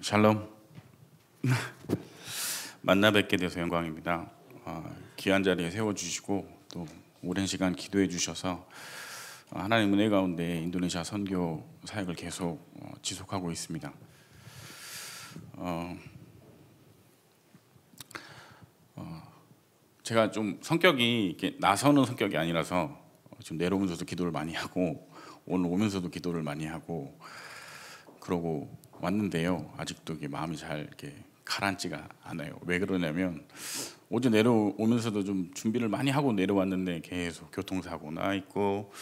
샬롬. 만나 뵙게 돼서 영광입니다. 귀한 자리에 세워주시고 또 오랜 시간 기도해 주셔서 하나님 은혜 가운데 인도네시아 선교 사역을 계속 지속하고 있습니다. 제가 좀 성격이 이렇게 나서는 성격이 아니라서 지금 내려오면서도 기도를 많이 하고 오늘 오면서도 기도를 많이 하고 그러고 왔는데요. 아직도 이게 마음이 잘 이렇게 가라앉지가 않아요. 왜 그러냐면 어제 내려오면서도 좀 준비를 많이 하고 내려왔는데 계속 교통사고 나 있고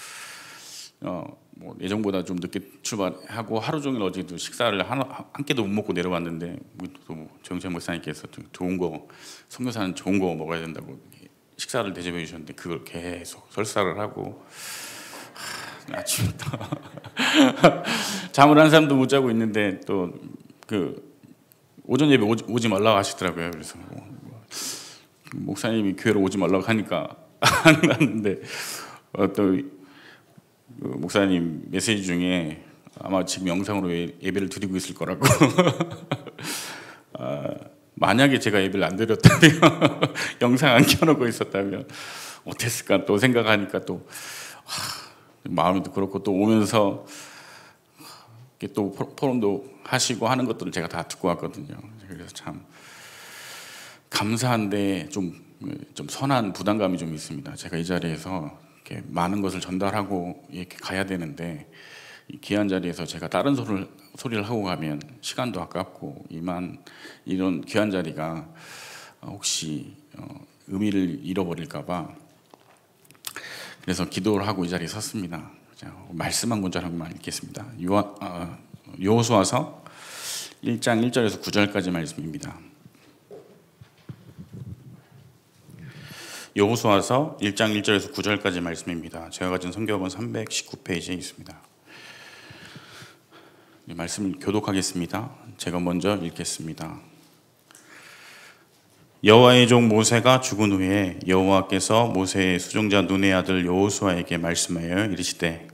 뭐 예정보다 좀 늦게 출발하고 하루 종일 어제도 식사를 한 끼도 못 먹고 내려왔는데 또 정재 목사님께서 좋은 거 선교사는 좋은 거 먹어야 된다고 식사를 대접해 주셨는데 그걸 계속 설사를 하고 아침부터 잠을 한 잠도 못 자고 있는데 또 그 오전 예배 오지 말라고 하시더라고요. 그래서 목사님이 교회로 오지 말라고 하니까 안 갔는데 또 목사님 메시지 중에 아마 지금 영상으로 예배를 드리고 있을 거라고 만약에 제가 예배를 안 드렸다면 영상 안 켜놓고 있었다면 어땠을까 또 생각하니까 또 마음이 또 그렇고 또 오면서 또 포럼도 하시고 하는 것들을 제가 다 듣고 왔거든요. 그래서 참 감사한데 좀 선한 부담감이 좀 있습니다. 제가 이 자리에서 이렇게 많은 것을 전달하고 이렇게 가야 되는데 이 귀한 자리에서 제가 다른 소리를 하고 가면 시간도 아깝고 이런 귀한 자리가 혹시 의미를 잃어버릴까 봐 그래서 기도를 하고 이 자리에 섰습니다. 말씀 한 구절만 읽겠습니다. 여호수아서 1장 1절에서 9절까지 말씀입니다. 여호수아서 1장 1절에서 9절까지 말씀입니다. 제가 가진 성경은 319페이지에 있습니다. 이 말씀을 교독하겠습니다. 제가 먼저 읽겠습니다. 여호와의 종 모세가 죽은 후에 여호와께서 모세의 수종자 눈의 아들 여호수아에게 말씀하여 이르시되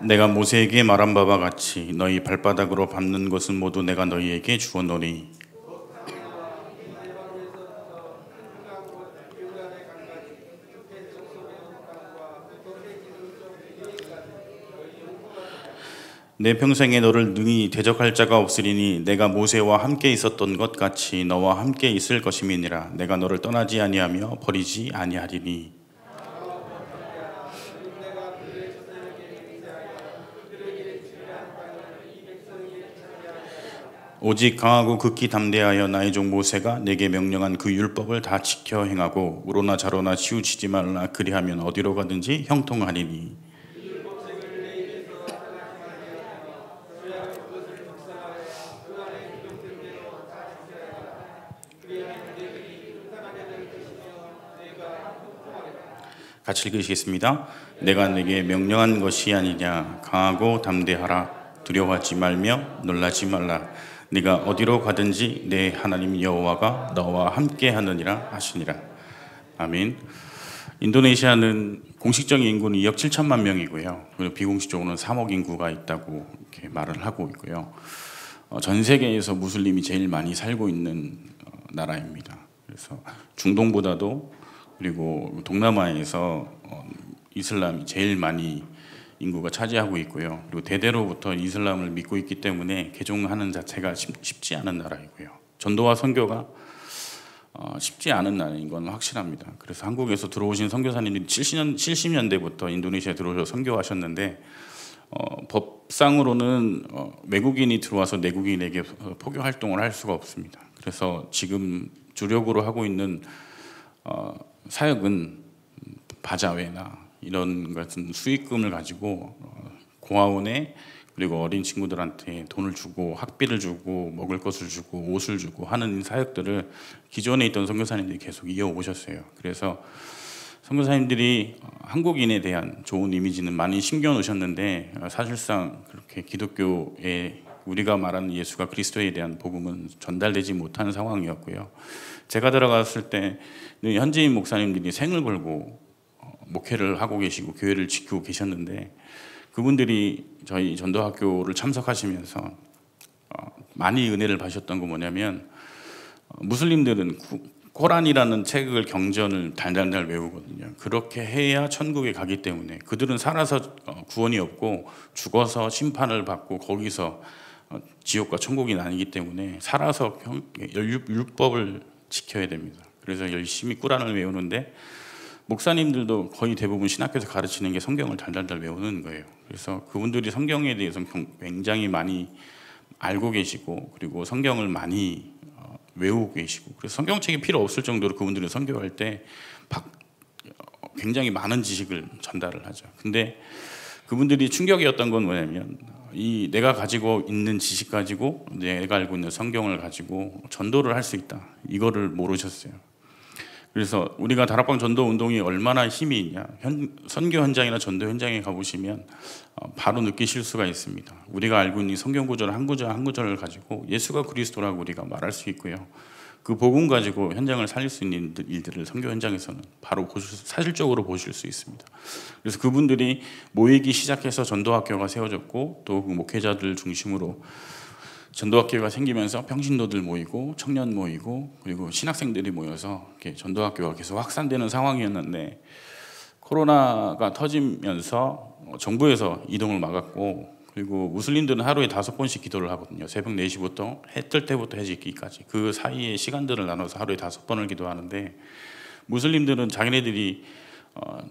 내가 모세에게 말한 바와 같이 너희 발바닥으로 밟는 것은 모두 내가 너희에게 주었노니 내 평생에 너를 능히 대적할 자가 없으리니 내가 모세와 함께 있었던 것 같이 너와 함께 있을 것임이니라. 내가 너를 떠나지 아니하며 버리지 아니하리니. 오직 강하고 극히 담대하여 나의 종 모세가 내게 명령한 그 율법을 다 지켜 행하고 우로나 좌로나 치우치지 말라. 그리하면 어디로 가든지 형통하리니. 같이 읽으시겠습니다. 내가 내게 명령한 것이 아니냐. 강하고 담대하라. 두려워하지 말며 놀라지 말라. 네가 어디로 가든지 내 하나님 여호와가 너와 함께 하느니라 하시니라. 아멘. 인도네시아는 공식적인 인구는 2억 7천만 명이고요. 그리고 비공식적으로는 3억 인구가 있다고 이렇게 말을 하고 있고요. 전 세계에서 무슬림이 제일 많이 살고 있는 나라입니다. 그래서 중동보다도 그리고 동남아에서 이슬람이 제일 많이 인구가 차지하고 있고요. 그리고 대대로부터 이슬람을 믿고 있기 때문에 개종하는 자체가 쉽지 않은 나라이고요. 전도와 선교가 쉽지 않은 나라인 건 확실합니다. 그래서 한국에서 들어오신 선교사님들이 70년대부터 인도네시아에 들어오셔서 선교하셨는데 법상으로는 외국인이 들어와서 내국인에게 포교 활동을 할 수가 없습니다. 그래서 지금 주력으로 하고 있는 사역은 바자회나 이런 같은 수익금을 가지고 고아원에 그리고 어린 친구들한테 돈을 주고 학비를 주고 먹을 것을 주고 옷을 주고 하는 사역들을 기존에 있던 선교사님들이 계속 이어오셨어요. 그래서 선교사님들이 한국인에 대한 좋은 이미지는 많이 심겨 놓으셨는데 사실상 그렇게 기독교에 우리가 말하는 예수가 그리스도에 대한 복음은 전달되지 못하는 상황이었고요. 제가 들어갔을 때 현지인 목사님들이 생을 걸고 목회를 하고 계시고 교회를 지키고 계셨는데, 그분들이 저희 전도학교를 참석하시면서 많이 은혜를 받으셨던 건 뭐냐면, 무슬림들은 코란이라는 책을 경전을 달달달 외우거든요. 그렇게 해야 천국에 가기 때문에 그들은 살아서 구원이 없고 죽어서 심판을 받고 거기서 지옥과 천국이 나뉘기 때문에 살아서 율법을 지켜야 됩니다. 그래서 열심히 꾸란을 외우는데, 목사님들도 거의 대부분 신학교에서 가르치는 게 성경을 달달달 외우는 거예요. 그래서 그분들이 성경에 대해서 굉장히 많이 알고 계시고, 그리고 성경을 많이 외우고 계시고, 그래서 성경책이 필요 없을 정도로 그분들은 선교할 때 굉장히 많은 지식을 전달을 하죠. 근데 그분들이 충격이었던 건 뭐냐면, 이 내가 가지고 있는 지식 가지고 내가 알고 있는 성경을 가지고 전도를 할 수 있다, 이거를 모르셨어요. 그래서 우리가 다락방 전도 운동이 얼마나 힘이 있냐, 선교 현장이나 전도 현장에 가보시면 바로 느끼실 수가 있습니다. 우리가 알고 있는 성경 구절 한 구절 한 구절을 가지고 예수가 그리스도라고 우리가 말할 수 있고요. 그 복음 가지고 현장을 살릴 수 있는 일들을 선교 현장에서는 바로 사실적으로 보실 수 있습니다. 그래서 그분들이 모이기 시작해서 전도학교가 세워졌고, 또 그 목회자들 중심으로 전도학교가 생기면서 평신도들 모이고 청년 모이고 그리고 신학생들이 모여서 이렇게 전도학교가 계속 확산되는 상황이었는데, 코로나가 터지면서 정부에서 이동을 막았고, 그리고 무슬림들은 하루에 5번씩 기도를 하거든요. 새벽 4시부터 해 뜰 때부터 해지기까지 그 사이에 시간들을 나눠서 하루에 5번을 기도하는데, 무슬림들은 자기네들이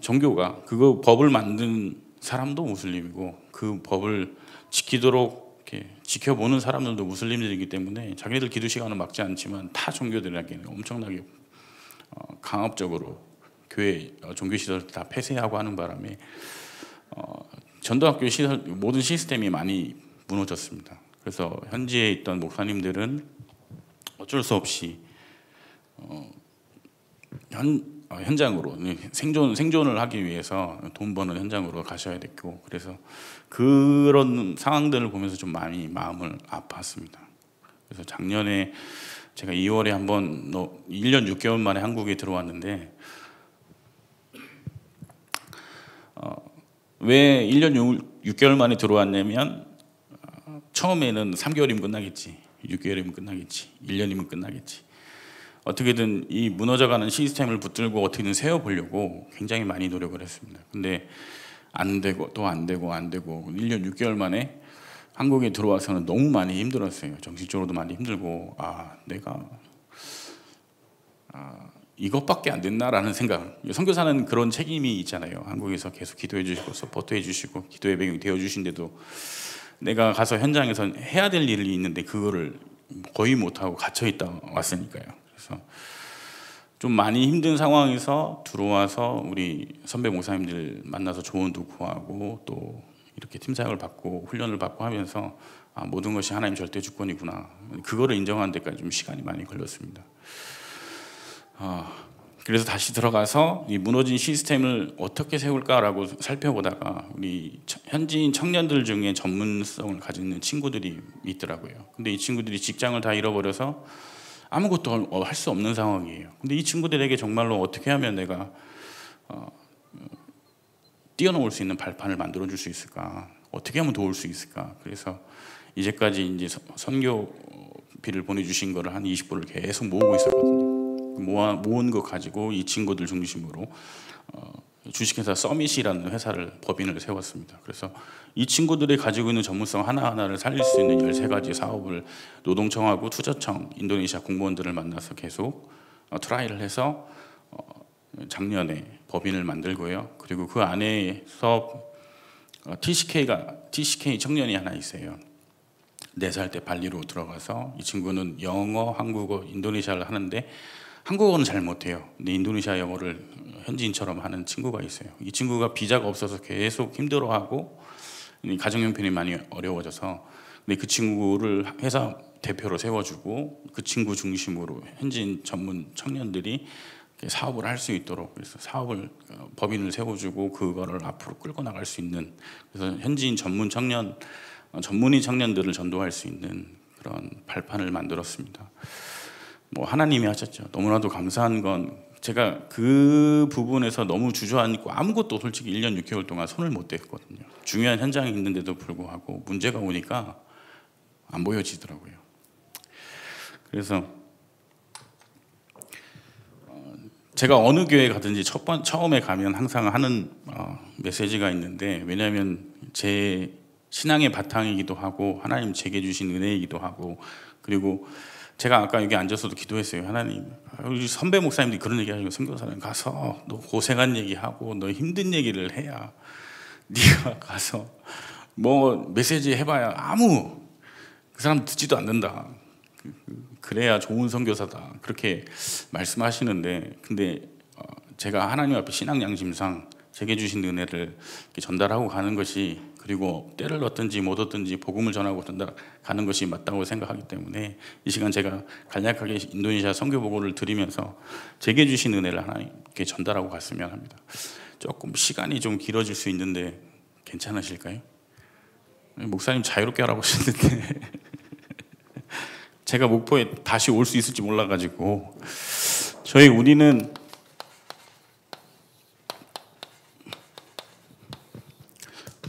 종교가 그거 법을 만든 사람도 무슬림이고, 그 법을 지키도록 이렇게 지켜보는 사람들도 무슬림들이기 때문에 자기네들 기도 시간은 막지 않지만 타 종교들에게는 엄청나게 강압적으로 교회 종교 시설을 다 폐쇄하고 하는 바람에 전도학교 시설 모든 시스템이 많이 무너졌습니다. 그래서 현지에 있던 목사님들은 어쩔 수 없이 현장으로 생존을 하기 위해서 돈 버는 현장으로 가셔야 됐고, 그래서 그런 상황들을 보면서 좀 많이 마음을 아팠습니다. 그래서 작년에 제가 2월에 한번 1년 6개월 만에 한국에 들어왔는데, 왜 1년 6개월 만에 들어왔냐면, 처음에는 3개월이면 끝나겠지, 6개월이면 끝나겠지, 1년이면 끝나겠지, 어떻게든 이 무너져가는 시스템을 붙들고 어떻게든 세워보려고 굉장히 많이 노력을 했습니다. 근데 안 되고 또 안 되고 1년 6개월 만에 한국에 들어와서는 너무 많이 힘들었어요. 정신적으로도 많이 힘들고, 내가 이것밖에 안 됐나라는 생각. 선교사는 그런 책임이 있잖아요. 한국에서 계속 기도해 주시고 서포트해 주시고 기도의 배경이 되어 주신데도 내가 가서 현장에서 해야 될 일이 있는데 그거를 거의 못하고 갇혀 있다 왔으니까요. 그래서 좀 많이 힘든 상황에서 들어와서 우리 선배 목사님들 만나서 조언도 구하고, 또 이렇게 팀 사역을 받고 훈련을 받고 하면서 모든 것이 하나님 절대 주권이구나, 그거를 인정하는 데까지 좀 시간이 많이 걸렸습니다. 그래서 다시 들어가서 이 무너진 시스템을 어떻게 세울까라고 살펴보다가 우리 현지인 청년들 중에 전문성을 가지는 친구들이 있더라고요. 근데 이 친구들이 직장을 다 잃어버려서 아무것도 할 수 없는 상황이에요. 근데 이 친구들에게 정말로 어떻게 하면 내가 뛰어넘을 수 있는 발판을 만들어 줄 수 있을까, 어떻게 하면 도울 수 있을까. 그래서 이제까지 이제 선교비를 보내주신 거를 한 20불을 계속 모으고 있었거든요. 모은 거 가지고 이 친구들 중심으로 주식회사 서밋이라는 회사를 법인을 세웠습니다. 그래서 이 친구들이 가지고 있는 전문성 하나하나를 살릴 수 있는 13가지 사업을 노동청하고 투자청, 인도네시아 공무원들을 만나서 계속 트라이를 해서 작년에 법인을 만들고요. 그리고 그 안에서 TCK 청년이 하나 있어요. 4살 때 발리로 들어가서 이 친구는 영어, 한국어, 인도네시아를 하는데 한국어는 잘 못해요. 근데 인도네시아 영어를 현지인처럼 하는 친구가 있어요. 이 친구가 비자가 없어서 계속 힘들어하고 가정 형편이 많이 어려워져서, 근데 그 친구를 회사 대표로 세워주고 그 친구 중심으로 현지인 전문 청년들이 사업을 할 수 있도록, 그래서 법인을 세워주고 그거를 앞으로 끌고 나갈 수 있는, 그래서 현지인 전문 청년 전문의 청년들을 전도할 수 있는 그런 발판을 만들었습니다. 뭐 하나님이 하셨죠. 너무나도 감사한 건 제가 그 부분에서 너무 주저앉고 아무것도 솔직히 1년 6개월 동안 손을 못 댔거든요. 중요한 현장에 있는데도 불구하고 문제가 오니까 안 보여지더라고요. 그래서 제가 어느 교회 가든지 처음에 가면 항상 하는 메시지가 있는데, 왜냐하면 제 신앙의 바탕이기도 하고 하나님 제게 주신 은혜이기도 하고, 그리고 제가 아까 여기 앉아서도 기도했어요. 하나님, 우리 선배 목사님들이 그런 얘기 하시고, 선교사님 가서 너 고생한 얘기하고 너 힘든 얘기를 해야, 네가 가서 뭐 메시지 해봐야 아무 그 사람 듣지도 않는다. 그래야 좋은 선교사다. 그렇게 말씀하시는데, 근데 제가 하나님 앞에 신앙 양심상 제게 주신 은혜를 전달하고 가는 것이, 그리고 때를 얻든지 못 얻든지 복음을 전하고 가는 것이 맞다고 생각하기 때문에 이 시간 제가 간략하게 인도네시아 선교 보고를 드리면서 제게 주신 은혜를 하나님께 전달하고 갔으면 합니다. 조금 시간이 좀 길어질 수 있는데 괜찮으실까요? 목사님 자유롭게 하라고 하셨는데 제가 목포에 다시 올 수 있을지 몰라가지고, 우리는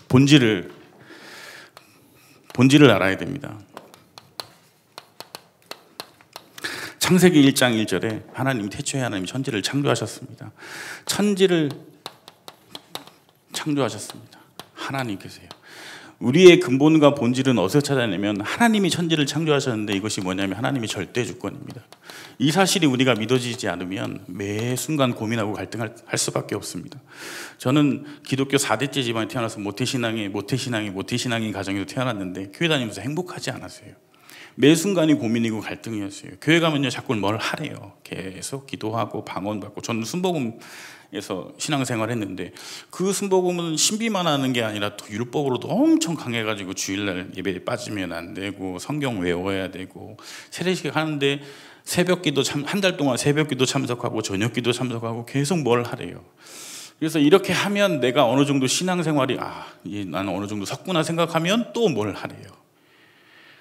본질을 알아야 됩니다. 창세기 1장 1절에 하나님, 태초에 하나님 천지를 창조하셨습니다. 천지를 창조하셨습니다. 하나님께서요. 우리의 근본과 본질은 어디서 찾아내면 하나님이 천지를 창조하셨는데, 이것이 뭐냐면 하나님이 절대 주권입니다. 이 사실이 우리가 믿어지지 않으면 매 순간 고민하고 갈등할 수밖에 없습니다. 저는 기독교 4대째 집안에 태어나서 모태신앙인 가정에서 태어났는데 교회 다니면서 행복하지 않았어요. 매 순간이 고민이고 갈등이었어요. 교회 가면요 자꾸 뭘 하래요. 계속 기도하고 방언받고. 저는 순복음에서 신앙생활 했는데, 그 순복음은 신비만 하는 게 아니라 또 율법으로도 엄청 강해가지고 주일날 예배에 빠지면 안 되고 성경 외워야 되고, 세례식 하는데 새벽기도 한 달 동안 새벽기도 참석하고 저녁기도 참석하고 계속 뭘 하래요. 그래서 이렇게 하면 내가 어느 정도 신앙생활이 나는 어느 정도 섰구나 생각하면 또 뭘 하래요.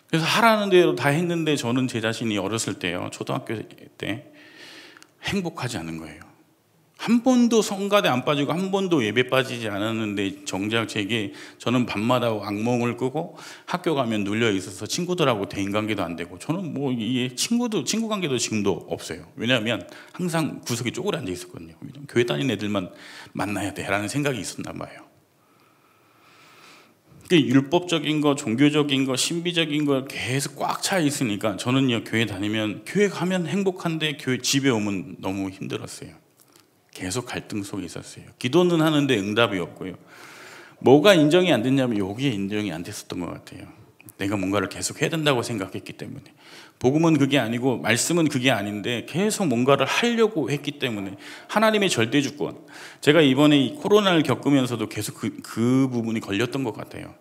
그래서 하라는 대로 다 했는데, 저는 제 자신이 어렸을 때요, 초등학교 때 행복하지 않은 거예요. 한 번도 성가대 안 빠지고 한 번도 예배 빠지지 않았는데, 정작 저는 밤마다 악몽을 꾸고 학교 가면 눌려 있어서 친구들하고 대인관계도 안 되고, 저는 뭐 이게 친구 관계도 지금도 없어요. 왜냐하면 항상 구석에 쪼그려 앉아 있었거든요. 교회 다니는 애들만 만나야 돼라는 생각이 있었나 봐요. 율법적인 거, 종교적인 거, 신비적인 거 계속 꽉 차 있으니까, 저는요 교회 가면 행복한데 집에 오면 너무 힘들었어요. 계속 갈등 속에 있었어요. 기도는 하는데 응답이 없고요. 뭐가 인정이 안 됐냐면 여기에 인정이 안 됐었던 것 같아요. 내가 뭔가를 계속 해야 된다고 생각했기 때문에. 복음은 그게 아니고 말씀은 그게 아닌데 계속 뭔가를 하려고 했기 때문에. 하나님의 절대 주권. 제가 이번에 이 코로나를 겪으면서도 계속 그 부분이 걸렸던 것 같아요.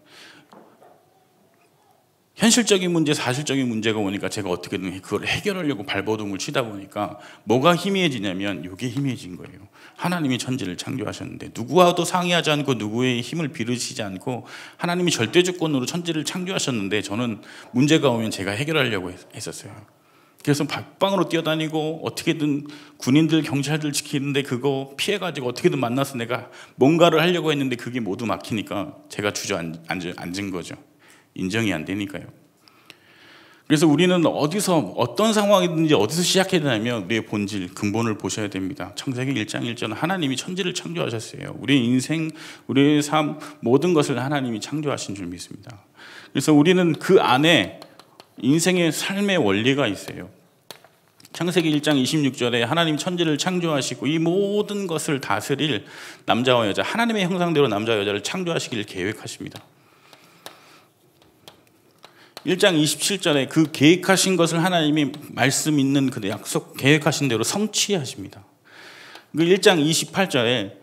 현실적인 문제, 사실적인 문제가 오니까 제가 어떻게든 그걸 해결하려고 발버둥을 치다 보니까 뭐가 희미해지냐면 이게 희미해진 거예요. 하나님이 천지를 창조하셨는데 누구와도 상의하지 않고 누구의 힘을 빌으시지 않고 하나님이 절대주권으로 천지를 창조하셨는데, 저는 문제가 오면 제가 해결하려고 했었어요. 그래서 밖방으로 뛰어다니고 어떻게든 군인들, 경찰들 지키는데 그거 피해가지고 어떻게든 만나서 내가 뭔가를 하려고 했는데 그게 모두 막히니까 제가 주저앉은 거죠. 인정이 안 되니까요. 그래서 우리는 어떤 상황이든지 어디서 시작해야 되냐면 우리의 본질, 근본을 보셔야 됩니다. 창세기 1장 1절, 하나님이 천지를 창조하셨어요. 우리의 인생, 우리의 삶, 모든 것을 하나님이 창조하신 줄 믿습니다. 그래서 우리는 그 안에 인생의 삶의 원리가 있어요. 창세기 1장 26절에 하나님 천지를 창조하시고 이 모든 것을 다스릴 남자와 여자, 하나님의 형상대로 남자와 여자를 창조하시길 계획하십니다. 1장 27절에 그 계획하신 것을 하나님이 말씀 있는 그 약속 계획하신 대로 성취하십니다. 그 1장 28절에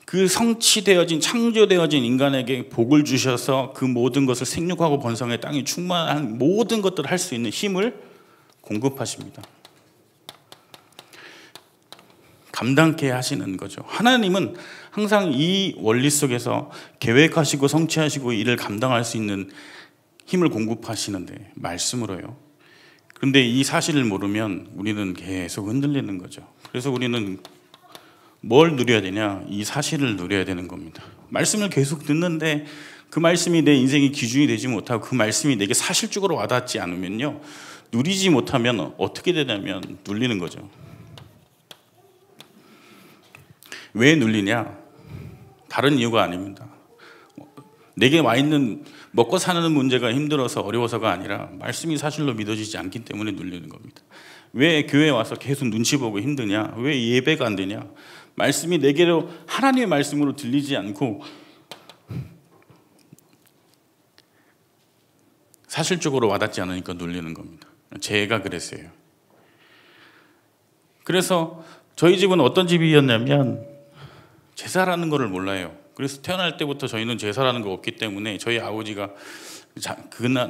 그 성취되어진, 창조되어진 인간에게 복을 주셔서 그 모든 것을 생육하고 번성해 땅이 충만한 모든 것들을 할 수 있는 힘을 공급하십니다. 감당케 하시는 거죠. 하나님은 항상 이 원리 속에서 계획하시고 성취하시고 이를 감당할 수 있는 힘을 공급하시는데 말씀으로요. 그런데 이 사실을 모르면 우리는 계속 흔들리는 거죠. 그래서 우리는 뭘 누려야 되냐? 이 사실을 누려야 되는 겁니다. 말씀을 계속 듣는데 그 말씀이 내 인생의 기준이 되지 못하고 그 말씀이 내게 사실적으로 와닿지 않으면요, 누리지 못하면 어떻게 되냐면 눌리는 거죠. 왜 눌리냐? 다른 이유가 아닙니다. 내게 와 있는 먹고 사는 문제가 힘들어서 어려워서가 아니라 말씀이 사실로 믿어지지 않기 때문에 눌리는 겁니다. 왜 교회에 와서 계속 눈치 보고 힘드냐? 왜 예배가 안 되냐? 말씀이 내게로 하나님의 말씀으로 들리지 않고 사실적으로 와닿지 않으니까 눌리는 겁니다. 제가 그랬어요. 그래서 저희 집은 어떤 집이었냐면 제사라는 것을 몰라요. 그래서 태어날 때부터 저희는 제사라는 거 없기 때문에 저희 아버지가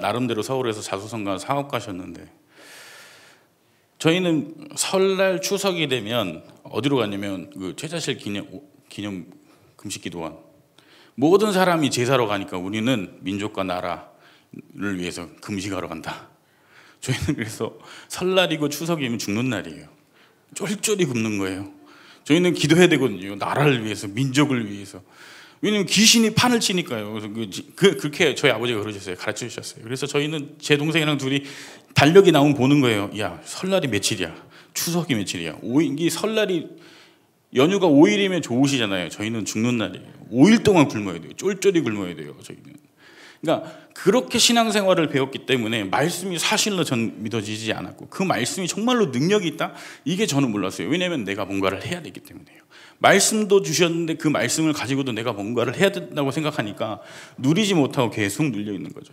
나름대로 서울에서 자수성가 사업 가셨는데 저희는 설날 추석이 되면 어디로 갔냐면 그 최자실 기념 금식기도원, 모든 사람이 제사로 가니까 우리는 민족과 나라를 위해서 금식하러 간다. 저희는 그래서 설날이고 추석이면 죽는 날이에요. 쫄쫄이 굶는 거예요. 저희는 기도해야 되거든요. 나라를 위해서, 민족을 위해서. 왜냐면 귀신이 판을 치니까요. 그렇게 저희 아버지가 그러셨어요. 가르쳐 주셨어요. 그래서 저희는 제 동생이랑 둘이 달력이 나오면 보는 거예요. 야, 설날이 며칠이야? 추석이 며칠이야? 이 설날이 연휴가 5일이면 좋으시잖아요. 저희는 죽는 날이에요. 5일 동안 굶어야 돼요. 쫄쫄이 굶어야 돼요. 저희는. 그러니까 그렇게 신앙생활을 배웠기 때문에 말씀이 사실로 전 믿어지지 않았고 그 말씀이 정말로 능력이 있다? 이게 저는 몰랐어요. 왜냐하면 내가 뭔가를 해야 되기 때문에요. 말씀도 주셨는데 그 말씀을 가지고도 내가 뭔가를 해야 된다고 생각하니까 누리지 못하고 계속 눌려 있는 거죠.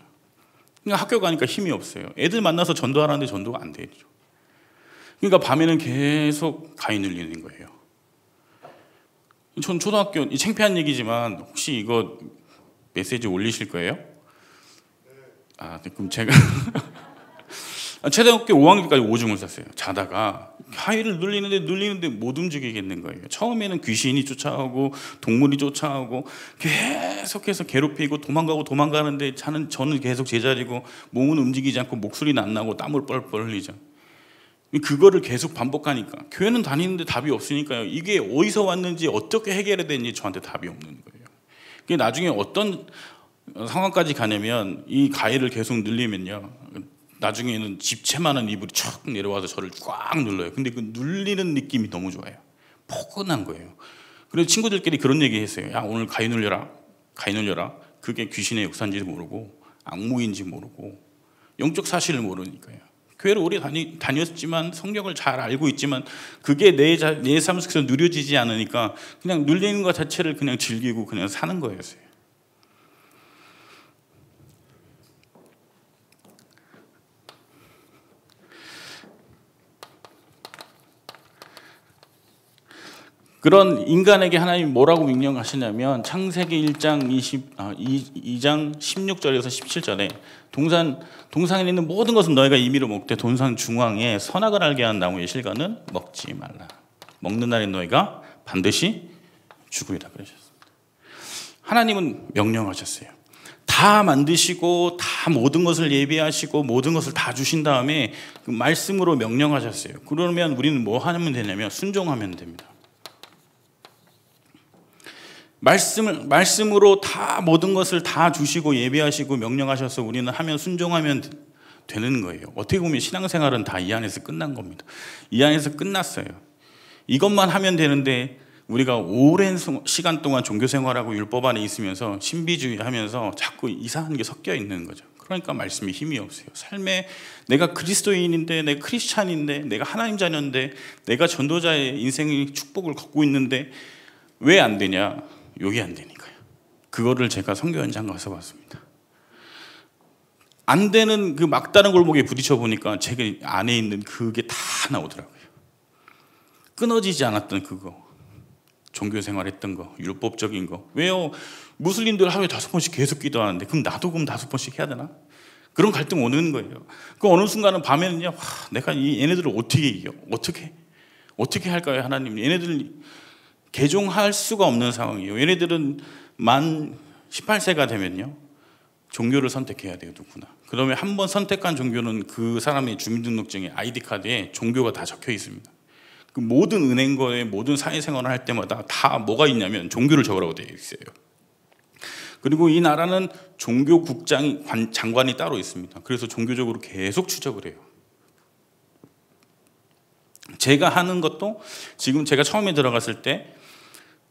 그러니까 학교 가니까 힘이 없어요. 애들 만나서 전도하라는데 전도가 안 되죠. 그러니까 밤에는 계속 가위 눌리는 거예요. 전 초등학교, 창피한 얘기지만 혹시 이거 메시지 올리실 거예요? 그럼 제가 초등학교 5학년까지 오줌을 쌌어요. 자다가 가위를 눌리는데 못 움직이겠는 거예요. 처음에는 귀신이 쫓아오고 동물이 쫓아오고 계속해서 괴롭히고 도망가는데 저는 계속 제자리고 몸은 움직이지 않고 목소리는 안 나고 땀을 뻘뻘 흘리죠. 그거를 계속 반복하니까 교회는 다니는데 답이 없으니까요. 이게 어디서 왔는지 어떻게 해결해야 되는지 저한테 답이 없는 거예요. 그게 나중에 어떤 상황까지 가냐면 이 가위를 계속 눌리면요, 나중에는 집채만한 이불이 촥 내려와서 저를 꽉 눌러요. 근데 그 눌리는 느낌이 너무 좋아요. 포근한 거예요. 그래서 친구들끼리 그런 얘기 했어요. 야, 오늘 가위 눌려라. 그게 귀신의 역사인지 모르고 악무인지 모르고 영적 사실을 모르니까요. 교회를 오래 다녔지만 성경을 잘 알고 있지만 그게 내 삶 속에서 누려지지 않으니까 그냥 눌리는 것 자체를 그냥 즐기고 그냥 사는 거였어요. 그런 인간에게 하나님이 뭐라고 명령하시냐면 창세기 2장 16절에서 17절에 동산에 있는 모든 것은 너희가 임의로 먹되 동산 중앙에 선악을 알게 한 나무의 실과는 먹지 말라. 먹는 날에 너희가 반드시 죽으리라 그러셨습니다. 하나님은 명령하셨어요. 다 만드시고 다 모든 것을 예비하시고 모든 것을 다 주신 다음에 그 말씀으로 명령하셨어요. 그러면 우리는 뭐 하면 되냐면 순종하면 됩니다. 말씀으로 다 모든 것을 다 주시고 예비하시고 명령하셔서 우리는 하면 순종하면 되는 거예요. 어떻게 보면 신앙생활은 다 이 안에서 끝난 겁니다. 이 안에서 끝났어요. 이것만 하면 되는데 우리가 오랜 시간 동안 종교생활하고 율법 안에 있으면서 신비주의 하면서 자꾸 이상한 게 섞여 있는 거죠. 그러니까 말씀이 힘이 없어요. 삶에 내가 그리스도인인데, 내가 크리스찬인데, 내가 하나님 자녀인데, 내가 전도자의 인생의 축복을 걷고 있는데 왜 안 되냐? 여기 안 되니까요. 그거를 제가 선교 현장 가서 봤습니다. 안 되는 그 막다른 골목에 부딪혀 보니까 제가 안에 있는 그게 다 나오더라고요. 끊어지지 않았던 그거, 종교생활 했던 거, 율법적인 거. 왜요? 무슬림들 하루에 5번씩 계속 기도하는데 그럼 나도 5번씩 해야 되나? 그런 갈등 오는 거예요. 그 어느 순간은 밤에는요, 내가 얘네들을 어떻게 이겨? 어떻게 할까요, 하나님? 얘네들 개종할 수가 없는 상황이에요. 얘네들은 만 18세가 되면요, 종교를 선택해야 돼요, 누구나. 그러면 한 번 선택한 종교는 그 사람의 주민등록증에 아이디 카드에 종교가 다 적혀 있습니다. 그 모든 은행거래, 모든 사회생활을 할 때마다 다 뭐가 있냐면 종교를 적으라고 되어 있어요. 그리고 이 나라는 종교국장 장관이 따로 있습니다. 그래서 종교적으로 계속 추적을 해요. 제가 하는 것도 지금 제가 처음에 들어갔을 때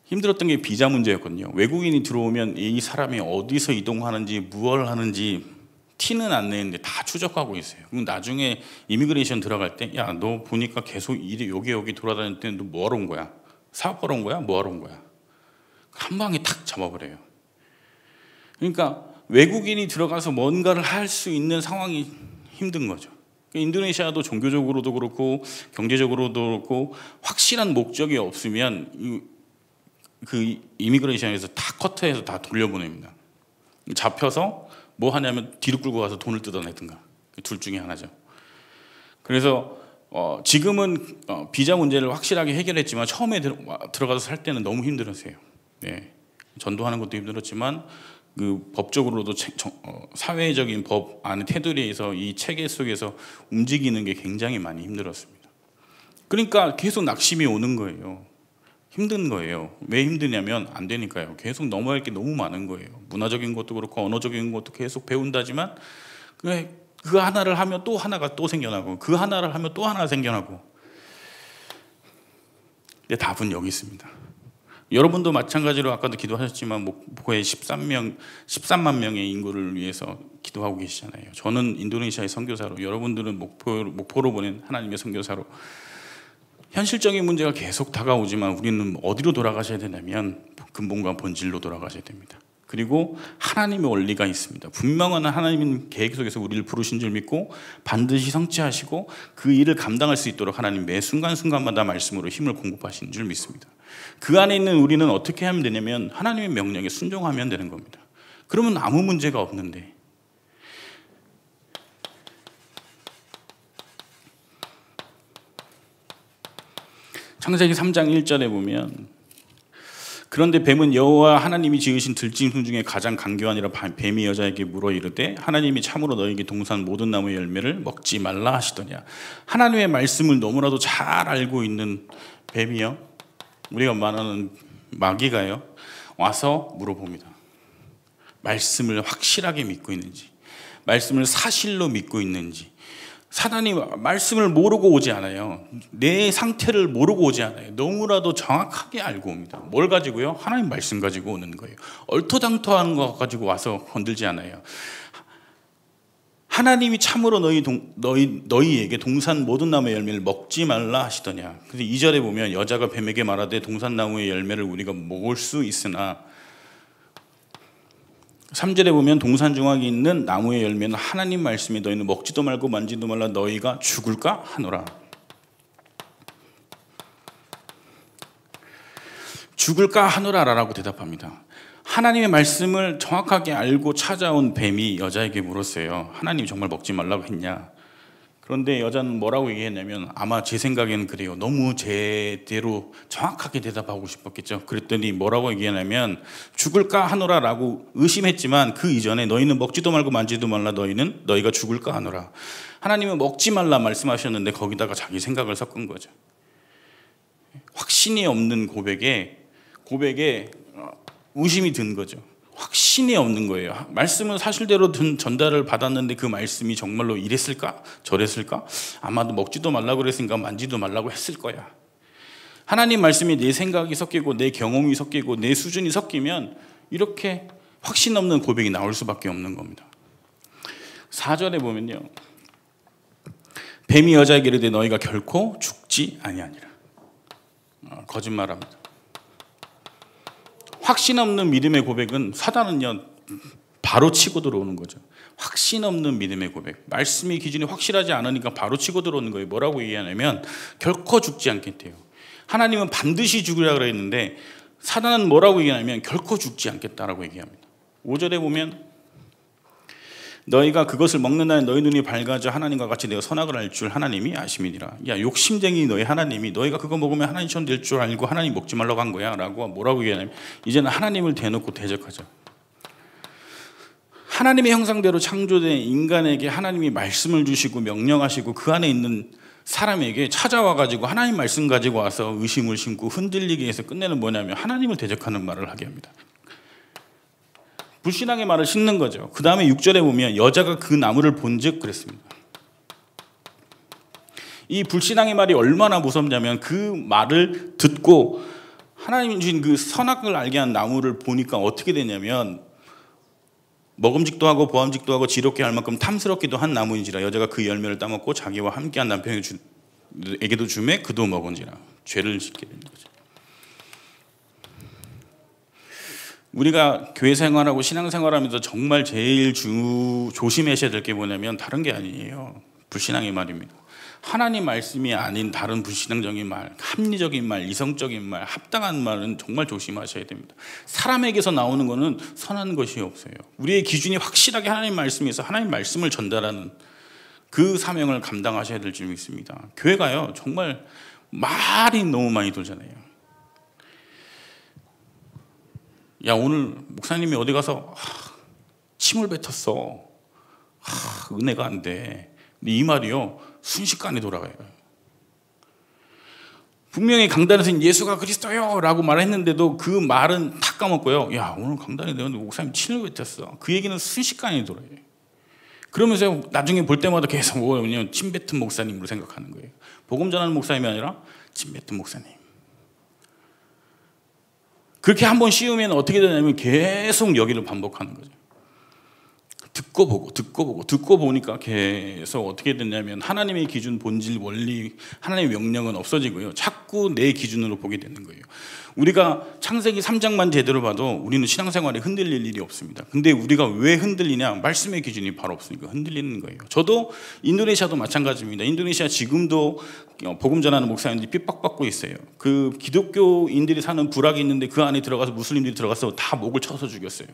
힘들었던 게 비자 문제였거든요. 외국인이 들어오면 이 사람이 어디서 이동하는지 무엇을 하는지 티는 안 내는데 다 추적하고 있어요. 그럼 나중에 이미그레이션 들어갈 때 야, 너 보니까 계속 여기 돌아다닐 때 너 뭐하러 온 거야? 사업하러 온 거야? 뭐하러 온 거야? 한 방에 탁 잡아버려요. 그러니까 외국인이 들어가서 뭔가를 할 수 있는 상황이 힘든 거죠. 인도네시아도 종교적으로도 그렇고 경제적으로도 그렇고 확실한 목적이 없으면 그 이미그레이션에서 다 커트해서 다 돌려보냅니다. 잡혀서 뭐 하냐면 뒤로 끌고 가서 돈을 뜯어내든가, 둘 중에 하나죠. 그래서 지금은 비자 문제를 확실하게 해결했지만 처음에 들어가서 살 때는 너무 힘들었어요. 네. 전도하는 것도 힘들었지만 그 법적으로도 사회적인 법 안에 테두리에서 이 체계 속에서 움직이는 게 굉장히 많이 힘들었습니다. 그러니까 계속 낙심이 오는 거예요. 힘든 거예요. 왜 힘드냐면 안 되니까요. 계속 넘어야 할 게 너무 많은 거예요. 문화적인 것도 그렇고 언어적인 것도 계속 배운다지만 그 하나를 하면 또 하나가 또 생겨나고 그 하나를 하면 또 하나가 생겨나고. 근데 답은 여기 있습니다. 여러분도 마찬가지로 아까도 기도하셨지만 목포에 13만 명의 인구를 위해서 기도하고 계시잖아요. 저는 인도네시아의 선교사로, 여러분들은 목포로 보낸 하나님의 선교사로 현실적인 문제가 계속 다가오지만 우리는 어디로 돌아가셔야 되냐면 근본과 본질로 돌아가셔야 됩니다. 그리고 하나님의 원리가 있습니다. 분명한 하나님은 계획 속에서 우리를 부르신 줄 믿고 반드시 성취하시고 그 일을 감당할 수 있도록 하나님 매 순간순간마다 말씀으로 힘을 공급하시는 줄 믿습니다. 그 안에 있는 우리는 어떻게 하면 되냐면 하나님의 명령에 순종하면 되는 겁니다. 그러면 아무 문제가 없는데, 창세기 3장 1절에 보면 그런데 뱀은 여호와 하나님이 지으신 들짐승 중에 가장 간교하니라 뱀이 여자에게 물어 이르되 하나님이 참으로 너에게 동산 모든 나무의 열매를 먹지 말라 하시더냐. 하나님의 말씀을 너무나도 잘 알고 있는 뱀이요, 우리가 말하는 마귀가요, 와서 물어봅니다. 말씀을 확실하게 믿고 있는지, 말씀을 사실로 믿고 있는지. 사단이 말씀을 모르고 오지 않아요. 내 상태를 모르고 오지 않아요. 너무나도 정확하게 알고 옵니다. 뭘 가지고요? 하나님 말씀 가지고 오는 거예요. 얼토당토하는 거 가지고 와서 건들지 않아요. 하나님이 참으로 너희에게 동산 모든 나무의 열매를 먹지 말라 하시더냐. 그래서 2절에 보면 여자가 뱀에게 말하되 동산 나무의 열매를 우리가 먹을 수 있으나, 3절에 보면 동산 중앙에 있는 나무의 열매는 하나님 말씀이 너희는 먹지도 말고 만지도 말라 너희가 죽을까 하노라. 죽을까 하노라라고 대답합니다. 하나님의 말씀을 정확하게 알고 찾아온 뱀이 여자에게 물었어요. 하나님이 정말 먹지 말라고 했냐? 그런데 여자는 뭐라고 얘기했냐면 아마 제 생각에는 그래요. 너무 제대로 정확하게 대답하고 싶었겠죠. 그랬더니 뭐라고 얘기하냐면 죽을까 하노라라고 의심했지만 그 이전에 너희는 먹지도 말고 만지도 말라 너희가 죽을까 하노라. 하나님은 먹지 말라 말씀하셨는데 거기다가 자기 생각을 섞은 거죠. 확신이 없는 고백에 의심이 든 거죠. 확신이 없는 거예요. 말씀은 사실대로 전달을 받았는데 그 말씀이 정말로 이랬을까? 저랬을까? 아마도 먹지도 말라고 그랬으니까 만지도 말라고 했을 거야. 하나님 말씀이 내 생각이 섞이고 내 경험이 섞이고 내 수준이 섞이면 이렇게 확신 없는 고백이 나올 수밖에 없는 겁니다. 4절에 보면요, 뱀이 여자에게 이르되 너희가 결코 죽지 아니하니라. 거짓말합니다. 확신 없는 믿음의 고백은 사단은요 바로 치고 들어오는 거죠. 확신 없는 믿음의 고백, 말씀의 기준이 확실하지 않으니까 바로 치고 들어오는 거예요. 뭐라고 얘기하냐면 결코 죽지 않겠대요. 하나님은 반드시 죽으라 그랬는데 사단은 뭐라고 얘기하냐면 결코 죽지 않겠다라고 얘기합니다. 5절에 보면 너희가 그것을 먹는 날에 너희 눈이 밝아져 하나님과 같이 내가 선악을 알 줄 하나님이 아심이니라. 야, 욕심쟁이 너희 하나님이 너희가 그거 먹으면 하나님처럼 될 줄 알고 하나님 먹지 말라고 한 거야 라고 뭐라고 얘기하냐면 이제는 하나님을 대놓고 대적하죠. 하나님의 형상대로 창조된 인간에게 하나님이 말씀을 주시고 명령하시고 그 안에 있는 사람에게 찾아와가지고 하나님 말씀 가지고 와서 의심을 심고 흔들리게 해서 끝내는 뭐냐면 하나님을 대적하는 말을 하게 합니다. 불신앙의 말을 싣는 거죠. 그 다음에 6절에 보면 여자가 그 나무를 본즉 그랬습니다. 이 불신앙의 말이 얼마나 무섭냐면 그 말을 듣고 하나님이 주신 그 선악을 알게 한 나무를 보니까 어떻게 되냐면 먹음직도 하고 보암직도 하고 지롭게 할 만큼 탐스럽기도 한 나무인지라 여자가 그 열매를 따먹고 자기와 함께한 남편에게도 주매 그도 먹은지라 죄를 짓게 되는 거죠. 우리가 교회 생활하고 신앙 생활하면서 정말 제일 조심하셔야 될 게 뭐냐면 다른 게 아니에요. 불신앙의 말입니다. 하나님 말씀이 아닌 다른 불신앙적인 말, 합리적인 말, 이성적인 말, 합당한 말은 정말 조심하셔야 됩니다. 사람에게서 나오는 것은 선한 것이 없어요. 우리의 기준이 확실하게 하나님 말씀에서 하나님 말씀을 전달하는 그 사명을 감당하셔야 될 줄이 있습니다. 교회가요 정말 말이 너무 많이 돌잖아요. 야 오늘 목사님이 어디 가서 침을 뱉었어. 은혜가 안 돼. 근데 이 말이요 순식간에 돌아가요. 분명히 강단에서 예수가 그리스도요 라고 말했는데도 그 말은 다 까먹고요. 야 오늘 강단에 내가 목사님 침을 뱉었어. 그 얘기는 순식간에 돌아요. 그러면서 나중에 볼 때마다 계속 뭐냐면 침 뱉은 목사님으로 생각하는 거예요. 복음 전하는 목사님이 아니라 침 뱉은 목사님. 그렇게 한번 씌우면 어떻게 되냐면 계속 여기를 반복하는 거죠. 듣고 보니까 계속 어떻게 됐냐면 하나님의 기준, 본질, 원리, 하나님의 명령은 없어지고요. 자꾸 내 기준으로 보게 되는 거예요. 우리가 창세기 3장만 제대로 봐도 우리는 신앙생활에 흔들릴 일이 없습니다. 근데 우리가 왜 흔들리냐? 말씀의 기준이 바로 없으니까 흔들리는 거예요. 저도 인도네시아도 마찬가지입니다. 인도네시아 지금도 복음 전하는 목사님들이 핍박받고 있어요. 그 기독교인들이 사는 부락이 있는데 그 안에 들어가서 무슬림들이 들어가서 다 목을 쳐서 죽였어요.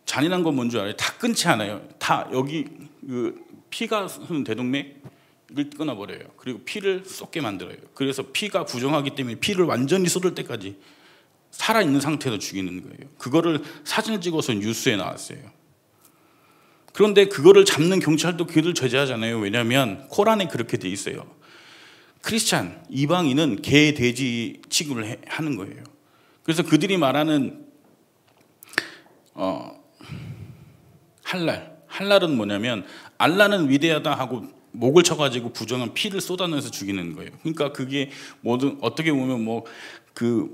잔인한 건 뭔지 알아요? 다 끊지 않아요. 다 여기 그 피가 흐르는 대동맥을 끊어버려요. 그리고 피를 쏟게 만들어요. 그래서 피가 부정하기 때문에 피를 완전히 쏟을 때까지 살아있는 상태로 죽이는 거예요. 그거를 사진을 찍어서 뉴스에 나왔어요. 그런데 그거를 잡는 경찰도 그들 제재하잖아요. 왜냐하면 코란에 그렇게 돼 있어요. 크리스찬, 이방인은 개, 돼지 취급을 하는 거예요. 그래서 그들이 말하는 할랄은 뭐냐면 알라는 위대하다 하고 목을 쳐가지고 부정한 피를 쏟아내서 죽이는 거예요. 그러니까 그게 뭐든 어떻게 보면 뭐 그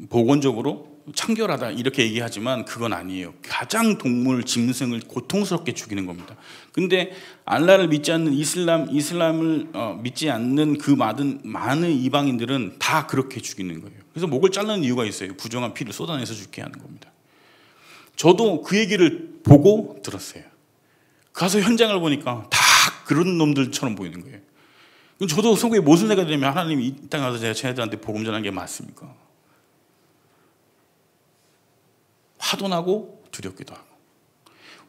복원적으로 청결하다 이렇게 얘기하지만 그건 아니에요. 가장 동물, 짐승을 고통스럽게 죽이는 겁니다. 근데 알라를 믿지 않는 이슬람을 믿지 않는 그 많은 이방인들은 다 그렇게 죽이는 거예요. 그래서 목을 자르는 이유가 있어요. 부정한 피를 쏟아내서 죽게 하는 겁니다. 저도 그 얘기를 보고 들었어요. 가서 현장을 보니까 다 그런 놈들처럼 보이는 거예요. 저도 속에 무슨 생각이 들면 하나님이 이 땅에 가서 제가 쟤네들한테 복음 전하는 게 맞습니까? 화도 나고 두렵기도 하고.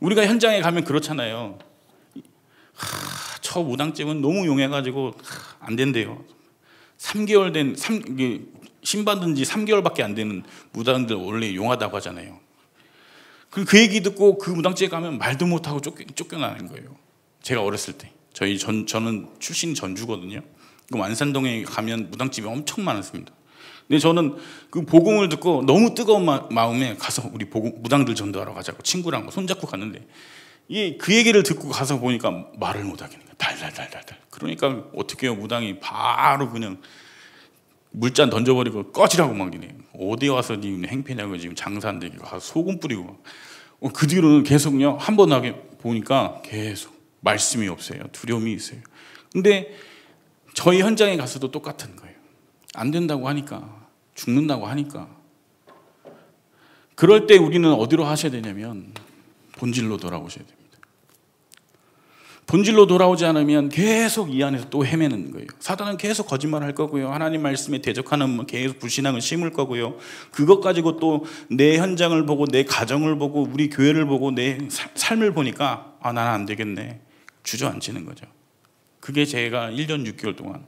우리가 현장에 가면 그렇잖아요. 저 무당집은 너무 용해가지고 안 된대요. 3개월 된 신받은 지 3개월밖에 안 되는 무당들 원래 용하다고 하잖아요. 그 얘기 듣고 그 무당집에 가면 말도 못하고 쫓겨나는 거예요. 제가 어렸을 때 저는 출신이 전주거든요. 그 완산동에 가면 무당집이 엄청 많았습니다. 근데 저는 그 복음을 듣고 너무 뜨거운 마음에 가서 우리 무당들 전도하러 가자고 친구랑 손잡고 갔는데 그 얘기를 듣고 가서 보니까 말을 못하겠는 거예요. 달달달달. 그러니까 어떻게 해요? 무당이 바로 그냥 물잔 던져버리고 꺼지라고 막 이래요. 어디 와서 니 행패냐고 지금 장사인데 가서 소금 뿌리고 그 뒤로는 계속요 한 번 하게 보니까 계속 말씀이 없어요. 두려움이 있어요. 근데 저희 현장에 가서도 똑같은 거예요. 안 된다고 하니까 죽는다고 하니까 그럴 때 우리는 어디로 하셔야 되냐면 본질로 돌아오셔야 됩니다. 본질로 돌아오지 않으면 계속 이 안에서 또 헤매는 거예요. 사단은 계속 거짓말할 거고요. 하나님 말씀에 대적하는 계속 불신앙을 심을 거고요. 그것 가지고 또 내 현장을 보고 내 가정을 보고 우리 교회를 보고 내 삶을 보니까 나는 안 되겠네. 주저앉히는 거죠. 그게 제가 1년 6개월 동안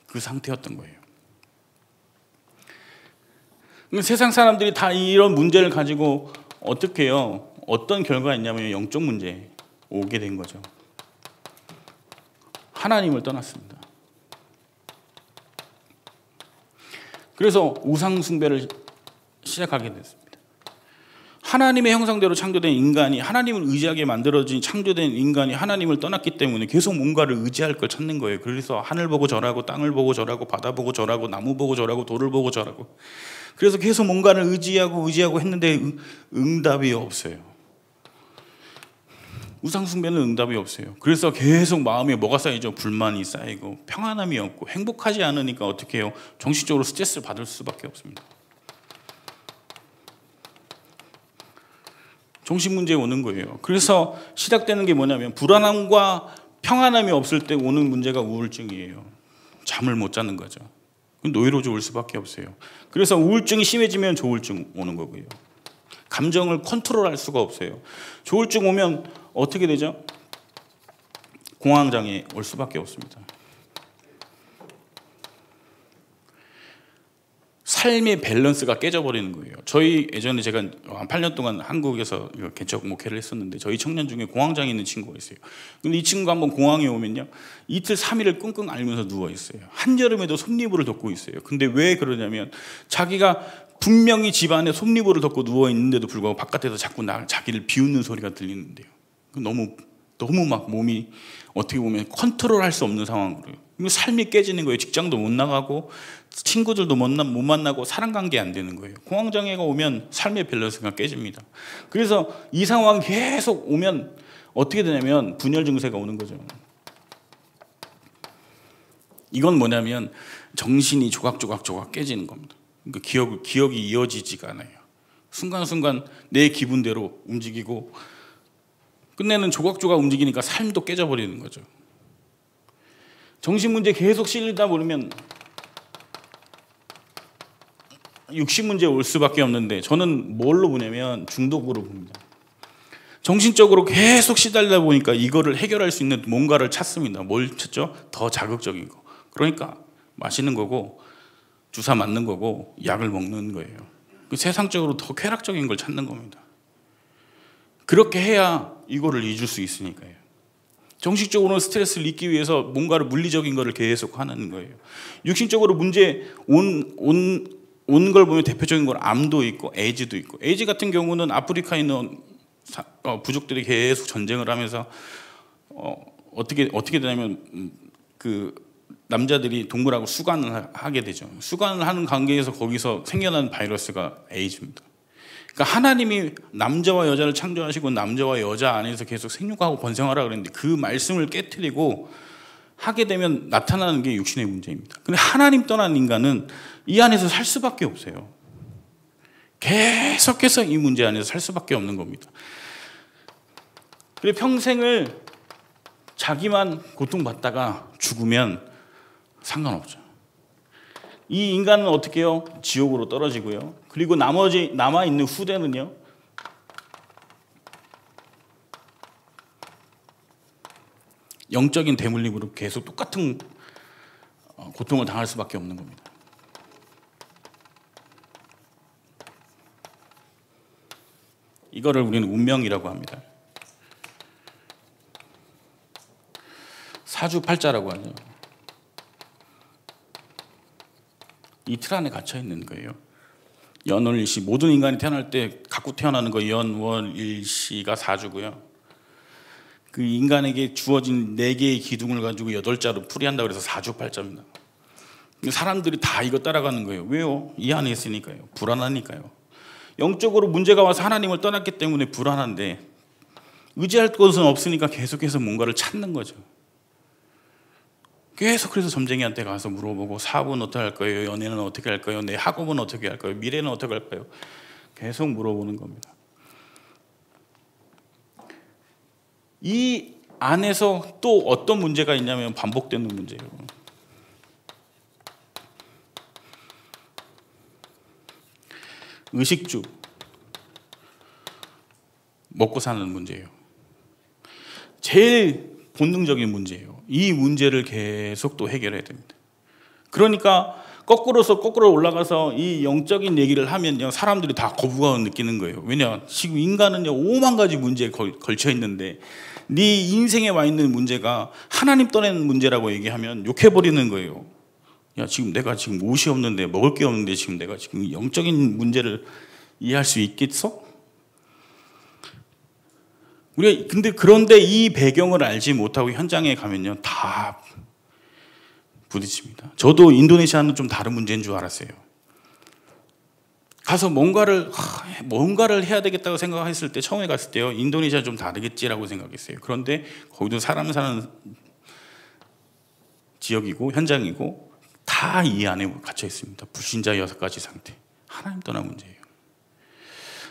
그 상태였던 거예요. 세상 사람들이 다 이런 문제를 가지고 어떻게 해요? 어떤 결과가 있냐면 영적 문제에 오게 된 거죠. 하나님을 떠났습니다. 그래서 우상 숭배를 시작하게 됐습니다. 하나님의 형상대로 창조된 인간이, 하나님을 의지하게 만들어진 창조된 인간이 하나님을 떠났기 때문에 계속 뭔가를 의지할 걸 찾는 거예요. 그래서 하늘 보고 절하고, 땅을 보고 절하고, 바다 보고 절하고, 나무 보고 절하고, 돌을 보고 절하고, 그래서 계속 뭔가를 의지하고 했는데 응답이 없어요. 우상 숭배는 응답이 없어요. 그래서 계속 마음에 뭐가 쌓이죠? 불만이 쌓이고 평안함이 없고, 행복하지 않으니까 어떻게 해요? 정신적으로 스트레스를 받을 수밖에 없습니다. 정신 문제에 오는 거예요. 그래서 시작되는 게 뭐냐면, 불안함과 평안함이 없을 때 오는 문제가 우울증이에요. 잠을 못 자는 거죠. 노이로제 올 수밖에 없어요. 그래서 우울증이 심해지면 조울증 오는 거고요. 감정을 컨트롤할 수가 없어요. 조울증 오면 어떻게 되죠? 공황장애 올 수밖에 없습니다. 삶의 밸런스가 깨져버리는 거예요. 저희 예전에 제가 한 8년 동안 한국에서 개척 목회를 했었는데, 저희 청년 중에 공황장애 있는 친구가 있어요. 근데 이 친구가 한번 공황이 오면요, 이틀 3일을 끙끙 앓으면서 누워 있어요. 한여름에도 솜니부를 덮고 있어요. 근데 왜 그러냐면, 자기가 분명히 집안에 솜니부를 덮고 누워 있는데도 불구하고 바깥에서 자꾸 자기를 비웃는 소리가 들리는데요. 너무 막 몸이 어떻게 보면 컨트롤할 수 없는 상황으로, 삶이 깨지는 거예요. 직장도 못 나가고 친구들도 못 만나고 사람 관계 안 되는 거예요. 공황장애가 오면 삶의 밸런스가 깨집니다. 그래서 이 상황이 계속 오면 어떻게 되냐면 분열 증세가 오는 거죠. 이건 뭐냐면 정신이 조각조각 깨지는 겁니다. 그러니까 기억이 이어지지가 않아요. 순간순간 내 기분대로 움직이고, 끝내는 조각조각 움직이니까 삶도 깨져버리는 거죠. 정신 문제 계속 실리다 보면 육신 문제에 올 수밖에 없는데, 저는 뭘로 보냐면 중독으로 봅니다. 정신적으로 계속 시달리다 보니까 이거를 해결할 수 있는 뭔가를 찾습니다. 뭘 찾죠? 더 자극적인 거. 그러니까 마시는 거고, 주사 맞는 거고, 약을 먹는 거예요. 세상적으로 더 쾌락적인 걸 찾는 겁니다. 그렇게 해야 이거를 잊을 수 있으니까요. 정신적으로 스트레스를 잊기 위해서 뭔가를 물리적인 거를 계속 하는 거예요. 육신적으로 문제 온 걸 보면 대표적인 건 암도 있고 에이즈도 있고, 에이즈 같은 경우는 아프리카에 있는 부족들이 계속 전쟁을 하면서 어떻게 되냐면 그 남자들이 동물하고 수간을 하게 되죠. 수간을 하는 관계에서 거기서 생겨난 바이러스가 에이즈입니다. 그러니까 하나님이 남자와 여자를 창조하시고 남자와 여자 안에서 계속 생육하고 번성하라 그랬는데, 그 말씀을 깨트리고 하게 되면 나타나는 게 육신의 문제입니다. 근데 하나님 떠난 인간은 이 안에서 살 수밖에 없어요. 계속해서 이 문제 안에서 살 수밖에 없는 겁니다. 그래 평생을 자기만 고통받다가 죽으면 상관없죠. 이 인간은 어떻게 해요? 지옥으로 떨어지고요. 그리고 나머지 남아있는 후대는요, 영적인 대물림으로 계속 똑같은 고통을 당할 수밖에 없는 겁니다. 이거를 우리는 운명이라고 합니다. 사주팔자라고 하죠. 이 틀 안에 갇혀 있는 거예요. 연월일시, 모든 인간이 태어날 때 갖고 태어나는 거 연월일시가 사주고요. 그 인간에게 주어진 4개의 기둥을 가지고 8자로 풀이한다고 해서 사주팔자입니다. 사람들이 다 이거 따라가는 거예요. 왜요? 이 안에 있으니까요. 불안하니까요. 영적으로 문제가 와서 하나님을 떠났기 때문에 불안한데, 의지할 것은 없으니까 계속해서 뭔가를 찾는 거죠. 계속 그래서 점쟁이한테 가서 물어보고, 사업은 어떻게 할 거예요? 연애는 어떻게 할 거예요? 내 학업은 어떻게 할 거예요? 미래는 어떻게 할 거예요? 계속 물어보는 겁니다. 이 안에서 또 어떤 문제가 있냐면 반복되는 문제예요. 의식주, 먹고 사는 문제예요. 제일 본능적인 문제예요. 이 문제를 계속 또 해결해야 됩니다. 그러니까 거꾸로서 거꾸로 올라가서 이 영적인 얘기를 하면요, 사람들이 다 거부감을 느끼는 거예요. 왜냐, 지금 인간은요 5만 가지 문제에 걸쳐 있는데 네 인생에 와 있는 문제가 하나님 떠내는 문제라고 얘기하면 욕해버리는 거예요. 야, 지금 내가 지금 옷이 없는데, 먹을 게 없는데 지금 내가 지금 영적인 문제를 이해할 수 있겠어? 우리가 그런데 이 배경을 알지 못하고 현장에 가면요 다 부딪힙니다. 저도 인도네시아는 좀 다른 문제인 줄 알았어요. 가서 뭔가를 해야 되겠다고 생각했을 때, 처음에 갔을 때요, 인도네시아 좀 다르겠지라고 생각했어요. 그런데 거기도 사람 사는 지역이고 현장이고 다 이 안에 갇혀 있습니다. 불신자 6가지 상태, 하나님 떠난 문제예요.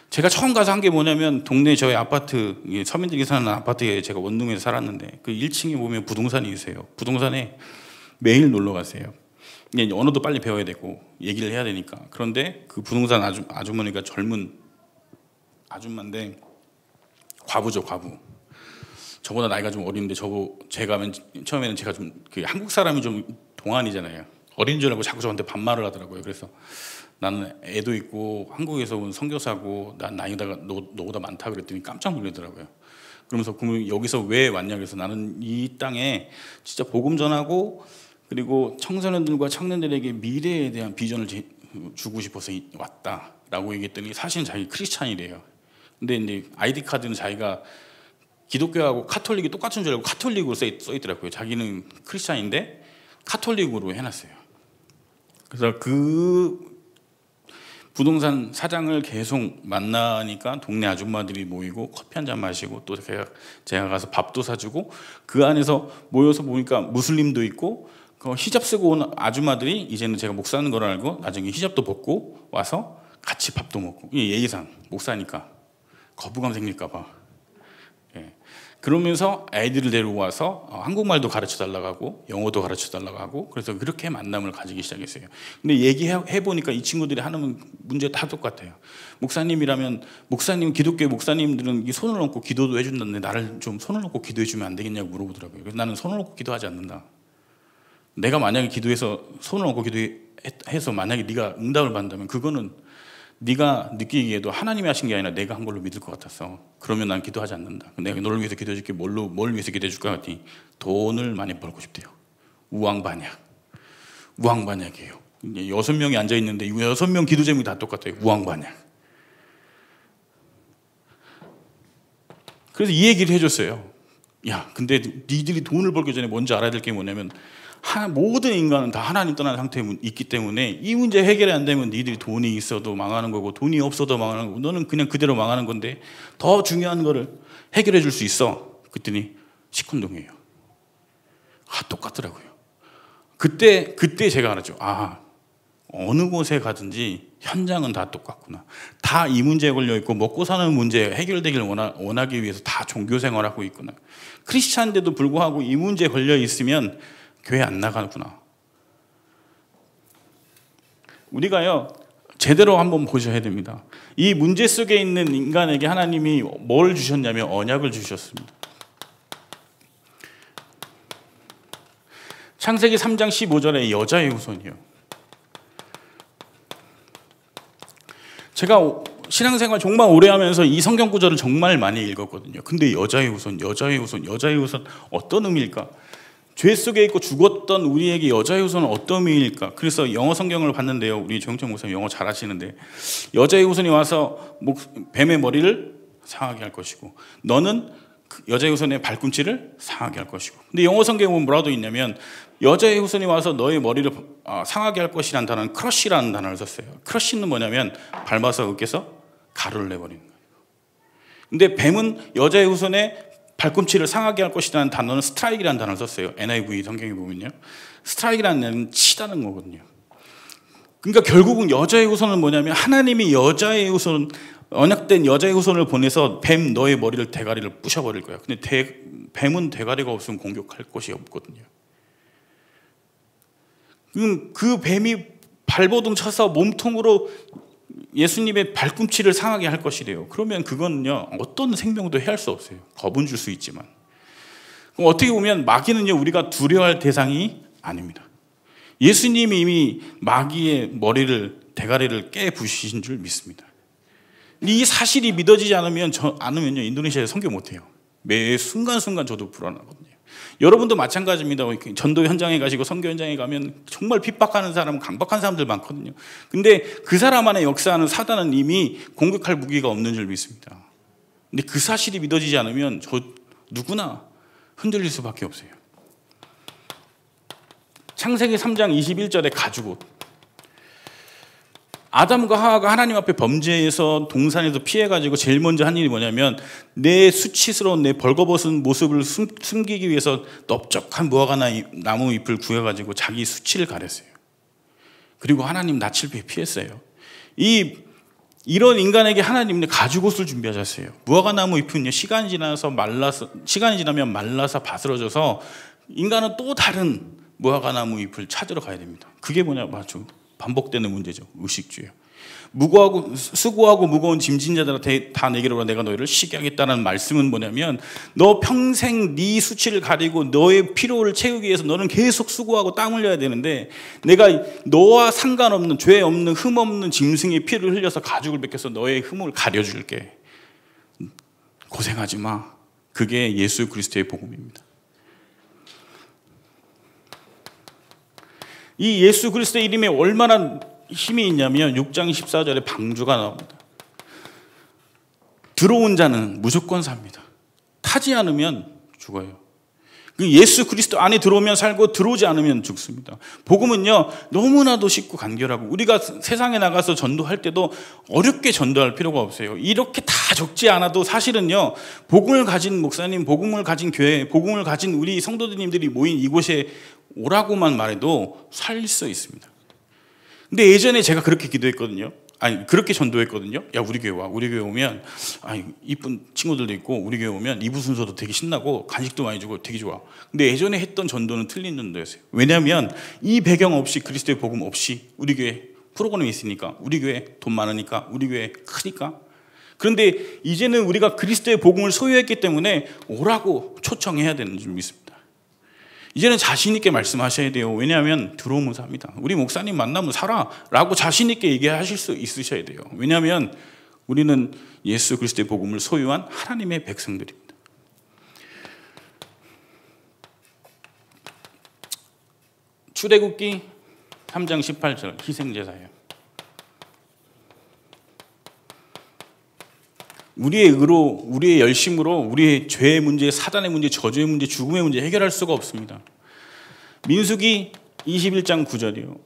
제가 처음 가서 한 게 뭐냐면, 동네 저희 아파트, 서민들이 사는 아파트에 제가 원룸에서 살았는데 그 1층에 보면 부동산이 있어요. 부동산에 매일 놀러 가세요. 언어도 빨리 배워야 되고 얘기를 해야 되니까. 그런데 그 부동산 아주머니가 젊은 아줌마인데 과부죠, 과부. 저보다 나이가 좀 어린데 제가 처음에는 제가 좀 한국 사람이 좀 동안이잖아요. 어린 줄 알고 자꾸 저한테 반말을 하더라고요. 그래서 나는 애도 있고 한국에서 온 선교사고 난 나이가 너보다 많다 그랬더니 깜짝 놀라더라고요. 그러면서 그럼 여기서 왜 왔냐, 그래서 나는 이 땅에 진짜 복음 전하고 그리고 청소년들과 청년들에게 미래에 대한 비전을 주고 싶어서 왔다라고 얘기했더니 사실은 자기 크리스찬이래요. 근데 이제 아이디 카드는 자기가 기독교하고 카톨릭이 똑같은 줄 알고 카톨릭으로 써 있더라고요. 자기는 크리스찬인데 카톨릭으로 해놨어요. 그래서 그 부동산 사장을 계속 만나니까 동네 아줌마들이 모이고 커피 한 잔 마시고 또 제가 가서 밥도 사주고, 그 안에서 모여서 보니까 무슬림도 있고 그 히잡 쓰고 온 아줌마들이 이제는 제가 목사는 걸 알고 나중에 히잡도 벗고 와서 같이 밥도 먹고, 이게 예의상 목사니까 거부감 생길까 봐. 예. 그러면서 애들을 데리고 와서 한국말도 가르쳐 달라고 하고 영어도 가르쳐 달라고 하고, 그래서 그렇게 만남을 가지기 시작했어요. 근데 얘기해 보니까 이 친구들이 하는 문제 다 똑같아요. 목사님이라면, 기독교 목사님들은 손을 얹고 기도도 해준다는데 나를 좀 손을 얹고 기도해 주면 안 되겠냐고 물어보더라고요. 그래서 나는 손을 얹고 기도하지 않는다. 내가 만약에 기도해서 손을 얹고 기도해서 만약에 네가 응답을 받는다면 그거는 네가 느끼기에도 하나님이 하신 게 아니라 내가 한 걸로 믿을 것 같았어. 그러면 난 기도하지 않는다. 내가 너를 위해서 기도해 줄게. 뭘 위해서 기도해 줄까 했더니 돈을 많이 벌고 싶대요. 우왕반약. 우왕반약이에요. 6명이 앉아 있는데 6명 기도 제목이 다 똑같아요. 우왕반약. 그래서 이 얘기를 해줬어요. 야, 근데 니들이 돈을 벌기 전에 먼저 알아야 될 게 뭐냐면, 모든 인간은 다 하나님 떠난 상태에 있기 때문에 이 문제 해결이 안 되면 니들이 돈이 있어도 망하는 거고 돈이 없어도 망하는 거고 너는 그냥 그대로 망하는 건데 더 중요한 거를 해결해 줄 수 있어. 그랬더니 시큰둥해요. 똑같더라고요. 그때 제가 알았죠. 어느 곳에 가든지 현장은 다 똑같구나. 다 이 문제에 걸려 있고 먹고 사는 문제 해결되길 원하기 위해서 다 종교 생활하고 있구나. 크리스찬인데도 불구하고 이 문제에 걸려 있으면 교회 안 나가구나. 우리가요 제대로 한번 보셔야 됩니다. 이 문제 속에 있는 인간에게 하나님이 뭘 주셨냐면 언약을 주셨습니다. 창세기 3장 15절에 여자의 후손이요. 제가 신앙생활 정말 오래 하면서 이 성경 구절을 정말 많이 읽었거든요. 근데 여자의 후손 어떤 의미일까? 죄 속에 있고 죽었던 우리에게 여자의 후손은 어떤 의미일까? 그래서 영어 성경을 봤는데요. 우리 조영철 목사님 영어 잘하시는데, 여자의 후손이 와서 뱀의 머리를 상하게 할 것이고 너는 여자의 후손의 발꿈치를 상하게 할 것이고. 근데 영어 성경에 보면 뭐라고 있냐면, 여자의 후손이 와서 너의 머리를 상하게 할 것이라는 단어는 크러쉬라는 단어를 썼어요. 크러쉬는 뭐냐면 밟아서 으깨서 가루를 내버리는 거예요. 근데 뱀은 여자의 후손의 발꿈치를 상하게 할 것이라는 단어는 스트라이크라는 단어를 썼어요. NIV 성경에 보면요, 스트라이크라는 단어는 치다는 거거든요. 그러니까 결국은 여자의 후손은 뭐냐면, 하나님이 여자의 후손, 언약된 여자의 후손을 보내서 뱀 너의 머리를 대가리를 부셔버릴 거야. 근데 뱀은 대가리가 없으면 공격할 것이 없거든요. 그 뱀이 발버둥 쳐서 몸통으로 예수님의 발꿈치를 상하게 할 것이래요. 그러면 그거는요 어떤 생명도 해할 수 없어요. 겁은 줄 수 있지만. 그럼 어떻게 보면 마귀는요 우리가 두려워할 대상이 아닙니다. 예수님이 이미 마귀의 대가리를 깨 부시신 줄 믿습니다. 이 사실이 믿어지지 않으면요, 인도네시아에 선교 못해요. 매 순간순간 저도 불안하거든요. 여러분도 마찬가지입니다. 전도 현장에 가시고 선교 현장에 가면 정말 핍박하는 사람, 강박한 사람들 많거든요. 근데 그 사람 안에 역사하는 사단은 이미 공격할 무기가 없는 줄 믿습니다. 근데 그 사실이 믿어지지 않으면 누구나 흔들릴 수밖에 없어요. 창세기 3장 21절에 가죽옷. 아담과 하와가 하나님 앞에 범죄해서 동산에서 피해가지고 제일 먼저 한 일이 뭐냐면 내 수치스러운 내 벌거벗은 모습을 숨기기 위해서 넓적한 무화과 나무 잎을 구해가지고 자기 수치를 가렸어요. 그리고 하나님 낯을 피했어요. 이런 인간에게 하나님은 가죽옷을 준비하셨어요. 무화과 나무 잎은요, 시간이 지나면 말라서 바스러져서 인간은 또 다른 무화과 나무 잎을 찾으러 가야 됩니다. 그게 뭐냐, 맞죠? 반복되는 문제죠. 의식주예요. 수고하고 무거운 짐진 자들아 다 내게로 오라. 내가 너희를 쉬게 하겠다는 말씀은 뭐냐면 너 평생 네 수치를 가리고 너의 피로를 채우기 위해서 너는 계속 수고하고 땀 흘려야 되는데 내가 너와 상관없는 죄 없는 흠 없는 짐승의 피를 흘려서 가죽을 벗겨서 너의 흠을 가려줄게. 고생하지 마. 그게 예수 그리스도의 복음입니다. 이 예수 그리스도의 이름에 얼마나 힘이 있냐면 6장 14절에 방주가 나옵니다. 들어온 자는 무조건 삽니다. 타지 않으면 죽어요. 예수 그리스도 안에 들어오면 살고 들어오지 않으면 죽습니다. 복음은요, 너무나도 쉽고 간결하고 우리가 세상에 나가서 전도할 때도 어렵게 전도할 필요가 없어요. 이렇게 다 적지 않아도 사실은요, 복음을 가진 목사님, 복음을 가진 교회, 복음을 가진 우리 성도님들이 모인 이곳에 오라고만 말해도 살 수 있습니다. 근데 예전에 제가 그렇게 기도했거든요. 그렇게 전도했거든요. 야, 우리 교회 와. 우리 교회 오면, 이쁜 친구들도 있고, 우리 교회 오면 이부 순서도 되게 신나고, 간식도 많이 주고 되게 좋아. 근데 예전에 했던 전도는 틀린 전도였어요. 왜냐하면 이 배경 없이, 그리스도의 복음 없이 우리 교회 프로그램이 있으니까, 우리 교회 돈 많으니까, 우리 교회 크니까. 그런데 이제는 우리가 그리스도의 복음을 소유했기 때문에 오라고 초청해야 되는 줄 믿습니다. 이제는 자신 있게 말씀하셔야 돼요. 왜냐하면 들어오면 삽니다. 우리 목사님 만나면 살아 라고 자신 있게 얘기하실 수 있으셔야 돼요. 왜냐하면 우리는 예수 그리스도의 복음을 소유한 하나님의 백성들입니다. 출애굽기 3장 18절 희생제사예요. 우리의 의로, 우리의 열심으로 우리의 죄의 문제, 사단의 문제, 저주의 문제, 죽음의 문제 해결할 수가 없습니다. 민수기 21장 9절이요.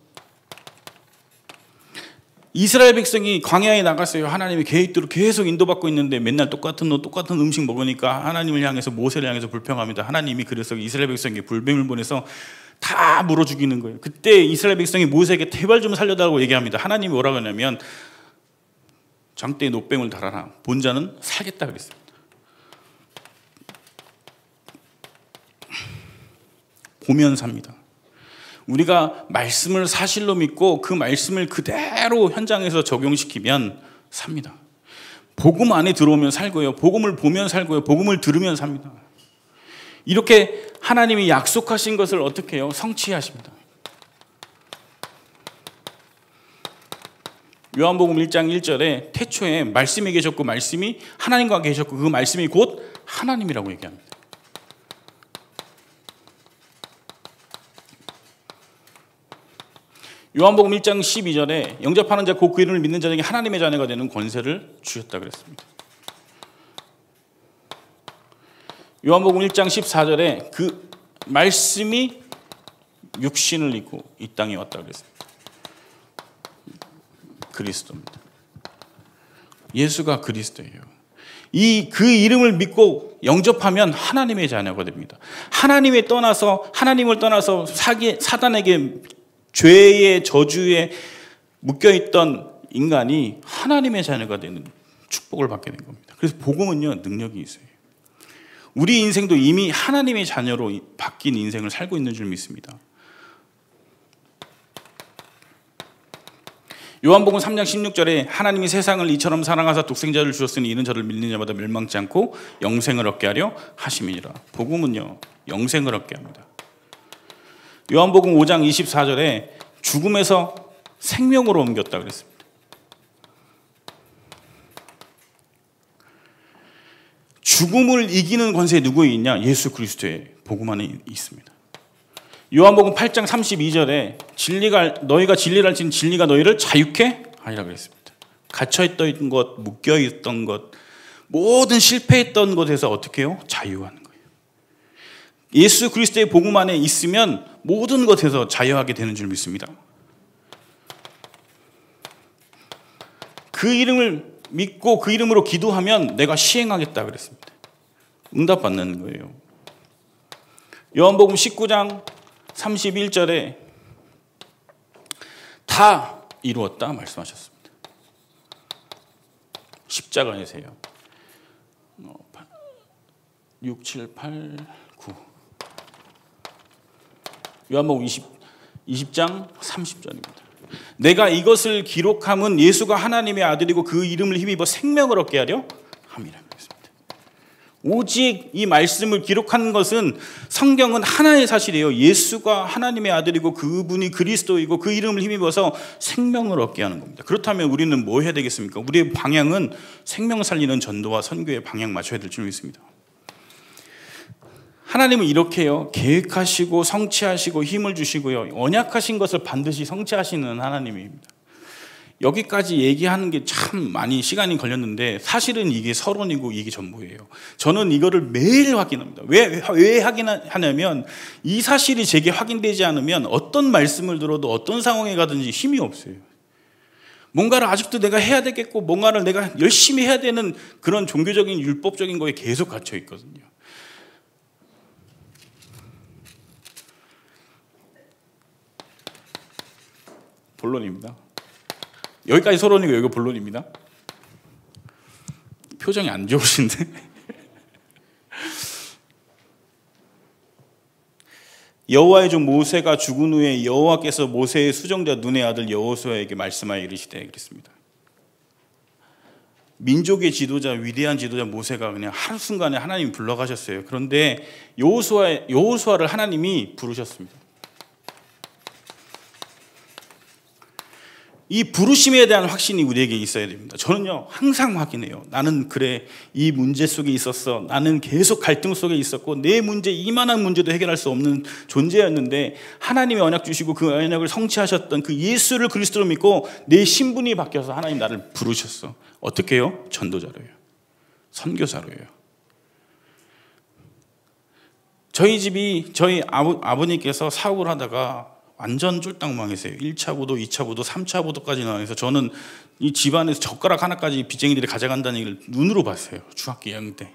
이스라엘 백성이 광야에 나갔어요. 하나님의 계획대로 계속 인도받고 있는데 맨날 똑같은 옷, 똑같은 음식 먹으니까 하나님을 향해서, 모세를 향해서 불평합니다. 하나님이 그래서 이스라엘 백성에게 불뱀을 보내서 다 물어 죽이는 거예요. 그때 이스라엘 백성이 모세에게 제발 좀 살려달라고 얘기합니다. 하나님이 뭐라고 하냐면 장대에 노뱀을 달아라. 본 자는 살겠다 그랬습니다. 보면 삽니다. 우리가 말씀을 사실로 믿고 그 말씀을 그대로 현장에서 적용시키면 삽니다. 복음 안에 들어오면 살고요. 복음을 보면 살고요. 복음을 들으면 삽니다. 이렇게 하나님이 약속하신 것을 어떻게 해요? 성취하십니다. 요한복음 1장 1절에 태초에 말씀이 계셨고 말씀이 하나님과 계셨고 그 말씀이 곧 하나님이라고 얘기합니다. 요한복음 1장 12절에 영접하는 자 곧 그 이름을 믿는 자에게 하나님의 자녀가 되는 권세를 주셨다 그랬습니다. 요한복음 1장 14절에 그 말씀이 육신을 입고 이 땅에 왔다 그랬습니다. 그리스도입니다. 예수가 그리스도예요. 그 이름을 믿고 영접하면 하나님의 자녀가 됩니다. 하나님을 떠나서 사단에게 죄의 저주에 묶여있던 인간이 하나님의 자녀가 되는 축복을 받게 된 겁니다. 그래서 복음은요, 능력이 있어요. 우리 인생도 이미 하나님의 자녀로 바뀐 인생을 살고 있는 줄 믿습니다. 요한복음 3장 16절에 하나님이 세상을 이처럼 사랑하사 독생자를 주셨으니 이는 저를 믿는 자마다 멸망치 않고 영생을 얻게 하려 하심이니라. 복음은요, 영생을 얻게 합니다. 요한복음 5장 24절에 죽음에서 생명으로 옮겼다 그랬습니다. 죽음을 이기는 권세에 누구에 있냐? 예수 그리스도의 복음 안에 있습니다. 요한복음 8장 32절에 너희가 진리를 알지니 진리가 너희를 자유케 하리라 그랬습니다. 갇혀있던 것, 묶여있던 것, 모든 실패했던 것에서 어떻게 해요? 자유하는 거예요. 예수 그리스도의 복음 안에 있으면 모든 것에서 자유하게 되는 줄 믿습니다. 그 이름을 믿고 그 이름으로 기도하면 내가 시행하겠다 그랬습니다. 응답받는 거예요. 요한복음 19장 31절에 다 이루었다 말씀하셨습니다. 십자가에서요. 6, 7, 8, 9 요한복음 20장 30절입니다. 내가 이것을 기록함은 예수가 하나님의 아들이고 그 이름을 힘입어 생명을 얻게 하려 함이라 그랬습니다. 오직 이 말씀을 기록한 것은 성경은 하나의 사실이에요. 예수가 하나님의 아들이고 그분이 그리스도이고 그 이름을 힘입어서 생명을 얻게 하는 겁니다. 그렇다면 우리는 뭐 해야 되겠습니까? 우리의 방향은 생명 살리는 전도와 선교의 방향 맞춰야 될 줄 믿습니다. 하나님은 이렇게요. 계획하시고 성취하시고 힘을 주시고요. 언약하신 것을 반드시 성취하시는 하나님입니다. 여기까지 얘기하는 게 참 많이 시간이 걸렸는데 사실은 이게 서론이고 이게 전부예요. 저는 이거를 매일 확인합니다. 왜 확인하냐면 이 사실이 제게 확인되지 않으면 어떤 말씀을 들어도 어떤 상황에 가든지 힘이 없어요. 뭔가를 아직도 내가 해야 되겠고 뭔가를 내가 열심히 해야 되는 그런 종교적인 율법적인 거에 계속 갇혀 있거든요. 본론입니다. 여기까지 서론이고 여기 본론입니다. 표정이 안 좋으신데. 여호와의 종 모세가 죽은 후에 여호와께서 모세의 수정자 눈의 아들 여호수아에게 말씀하여 이르시되 그랬습니다. 민족의 지도자, 위대한 지도자 모세가 그냥 한순간에 하나님이 불러가셨어요. 그런데 여호수아를 하나님이 부르셨습니다. 이 부르심에 대한 확신이 우리에게 있어야 됩니다. 저는요 항상 확인해요. 나는 그래 이 문제 속에 있었어. 나는 계속 갈등 속에 있었고 내 문제 이만한 문제도 해결할 수 없는 존재였는데 하나님이 언약 주시고 그 언약을 성취하셨던 그 예수를 그리스도로 믿고 내 신분이 바뀌어서 하나님 나를 부르셨어. 어떻게 해요? 전도자로요. 선교사로요. 저희 아버님께서 사업을 하다가 완전 쫄딱 망했어요. 1차 부도, 2차 부도, 3차 부도까지 나와서 저는 이 집안에서 젓가락 하나까지 빚쟁이들이 가져간다는 얘기를 눈으로 봤어요. 중학교 2학년 때.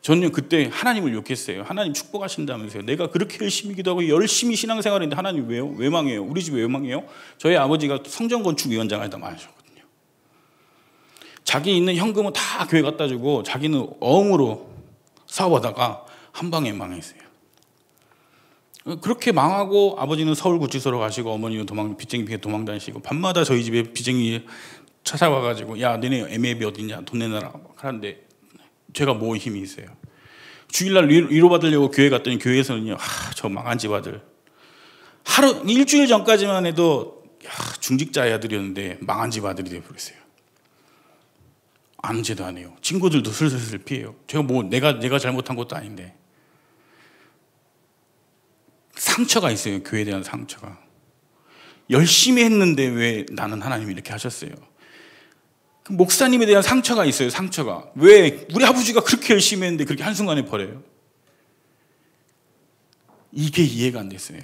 저는 그때 하나님을 욕했어요. 하나님 축복하신다면서요. 내가 그렇게 열심히 기도하고 열심히 신앙생활했는데 하나님 왜요? 왜 망해요? 우리 집이 왜 망해요? 저희 아버지가 성전건축위원장을 하다 망하셨거든요. 자기 있는 현금은 다 교회 갖다 주고 자기는 어음으로 사업하다가 한 방에 망했어요. 그렇게 망하고 아버지는 서울구치소로 가시고 어머니는 빚쟁이 피해 도망 다니시고 밤마다 저희 집에 빚쟁이 찾아와가지고 야 너네 애매비 어딨냐 돈 내놔라 하는데 제가 뭐 힘이 있어요. 주일날 위로받으려고 교회 갔더니 교회에서는요 저 망한 집 아들 일주일 전까지만 해도 중직자의 아들이었는데 망한 집 아들이 되어버렸어요. 아무 죄도 안 해요. 친구들도 슬슬 피해요. 제가 뭐 내가 잘못한 것도 아닌데 상처가 있어요. 교회에 대한 상처가. 열심히 했는데 왜 나는 하나님이 이렇게 하셨어요. 목사님에 대한 상처가 있어요. 상처가. 왜 우리 아버지가 그렇게 열심히 했는데 그렇게 한순간에 버려요. 이게 이해가 안 됐어요.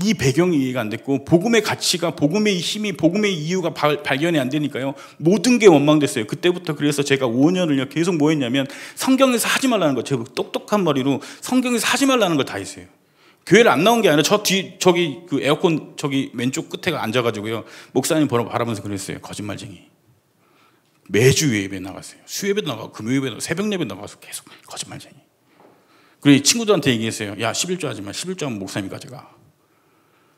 이 배경이 이해가 안 됐고 복음의 가치가 복음의 힘이 복음의 이유가 발견이 안 되니까요. 모든 게 원망됐어요. 그때부터 그래서 제가 5년을요 계속 뭐 했냐면 성경에서 하지 말라는 거 제가 똑똑한 머리로 성경에서 하지 말라는 걸 다 했어요. 교회를 안 나온 게 아니라 저기 그 에어컨 저기 왼쪽 끝에 앉아가지고요 목사님 바라보면서 그랬어요. 거짓말쟁이. 매주 예배 나갔어요. 수예배도 나가고 금요예배도 나가고 새벽 예배 나가서 계속 거짓말쟁이. 그리고 친구들한테 얘기했어요. 야 11조 하지 마. 11조 하면 목사님이 가져가.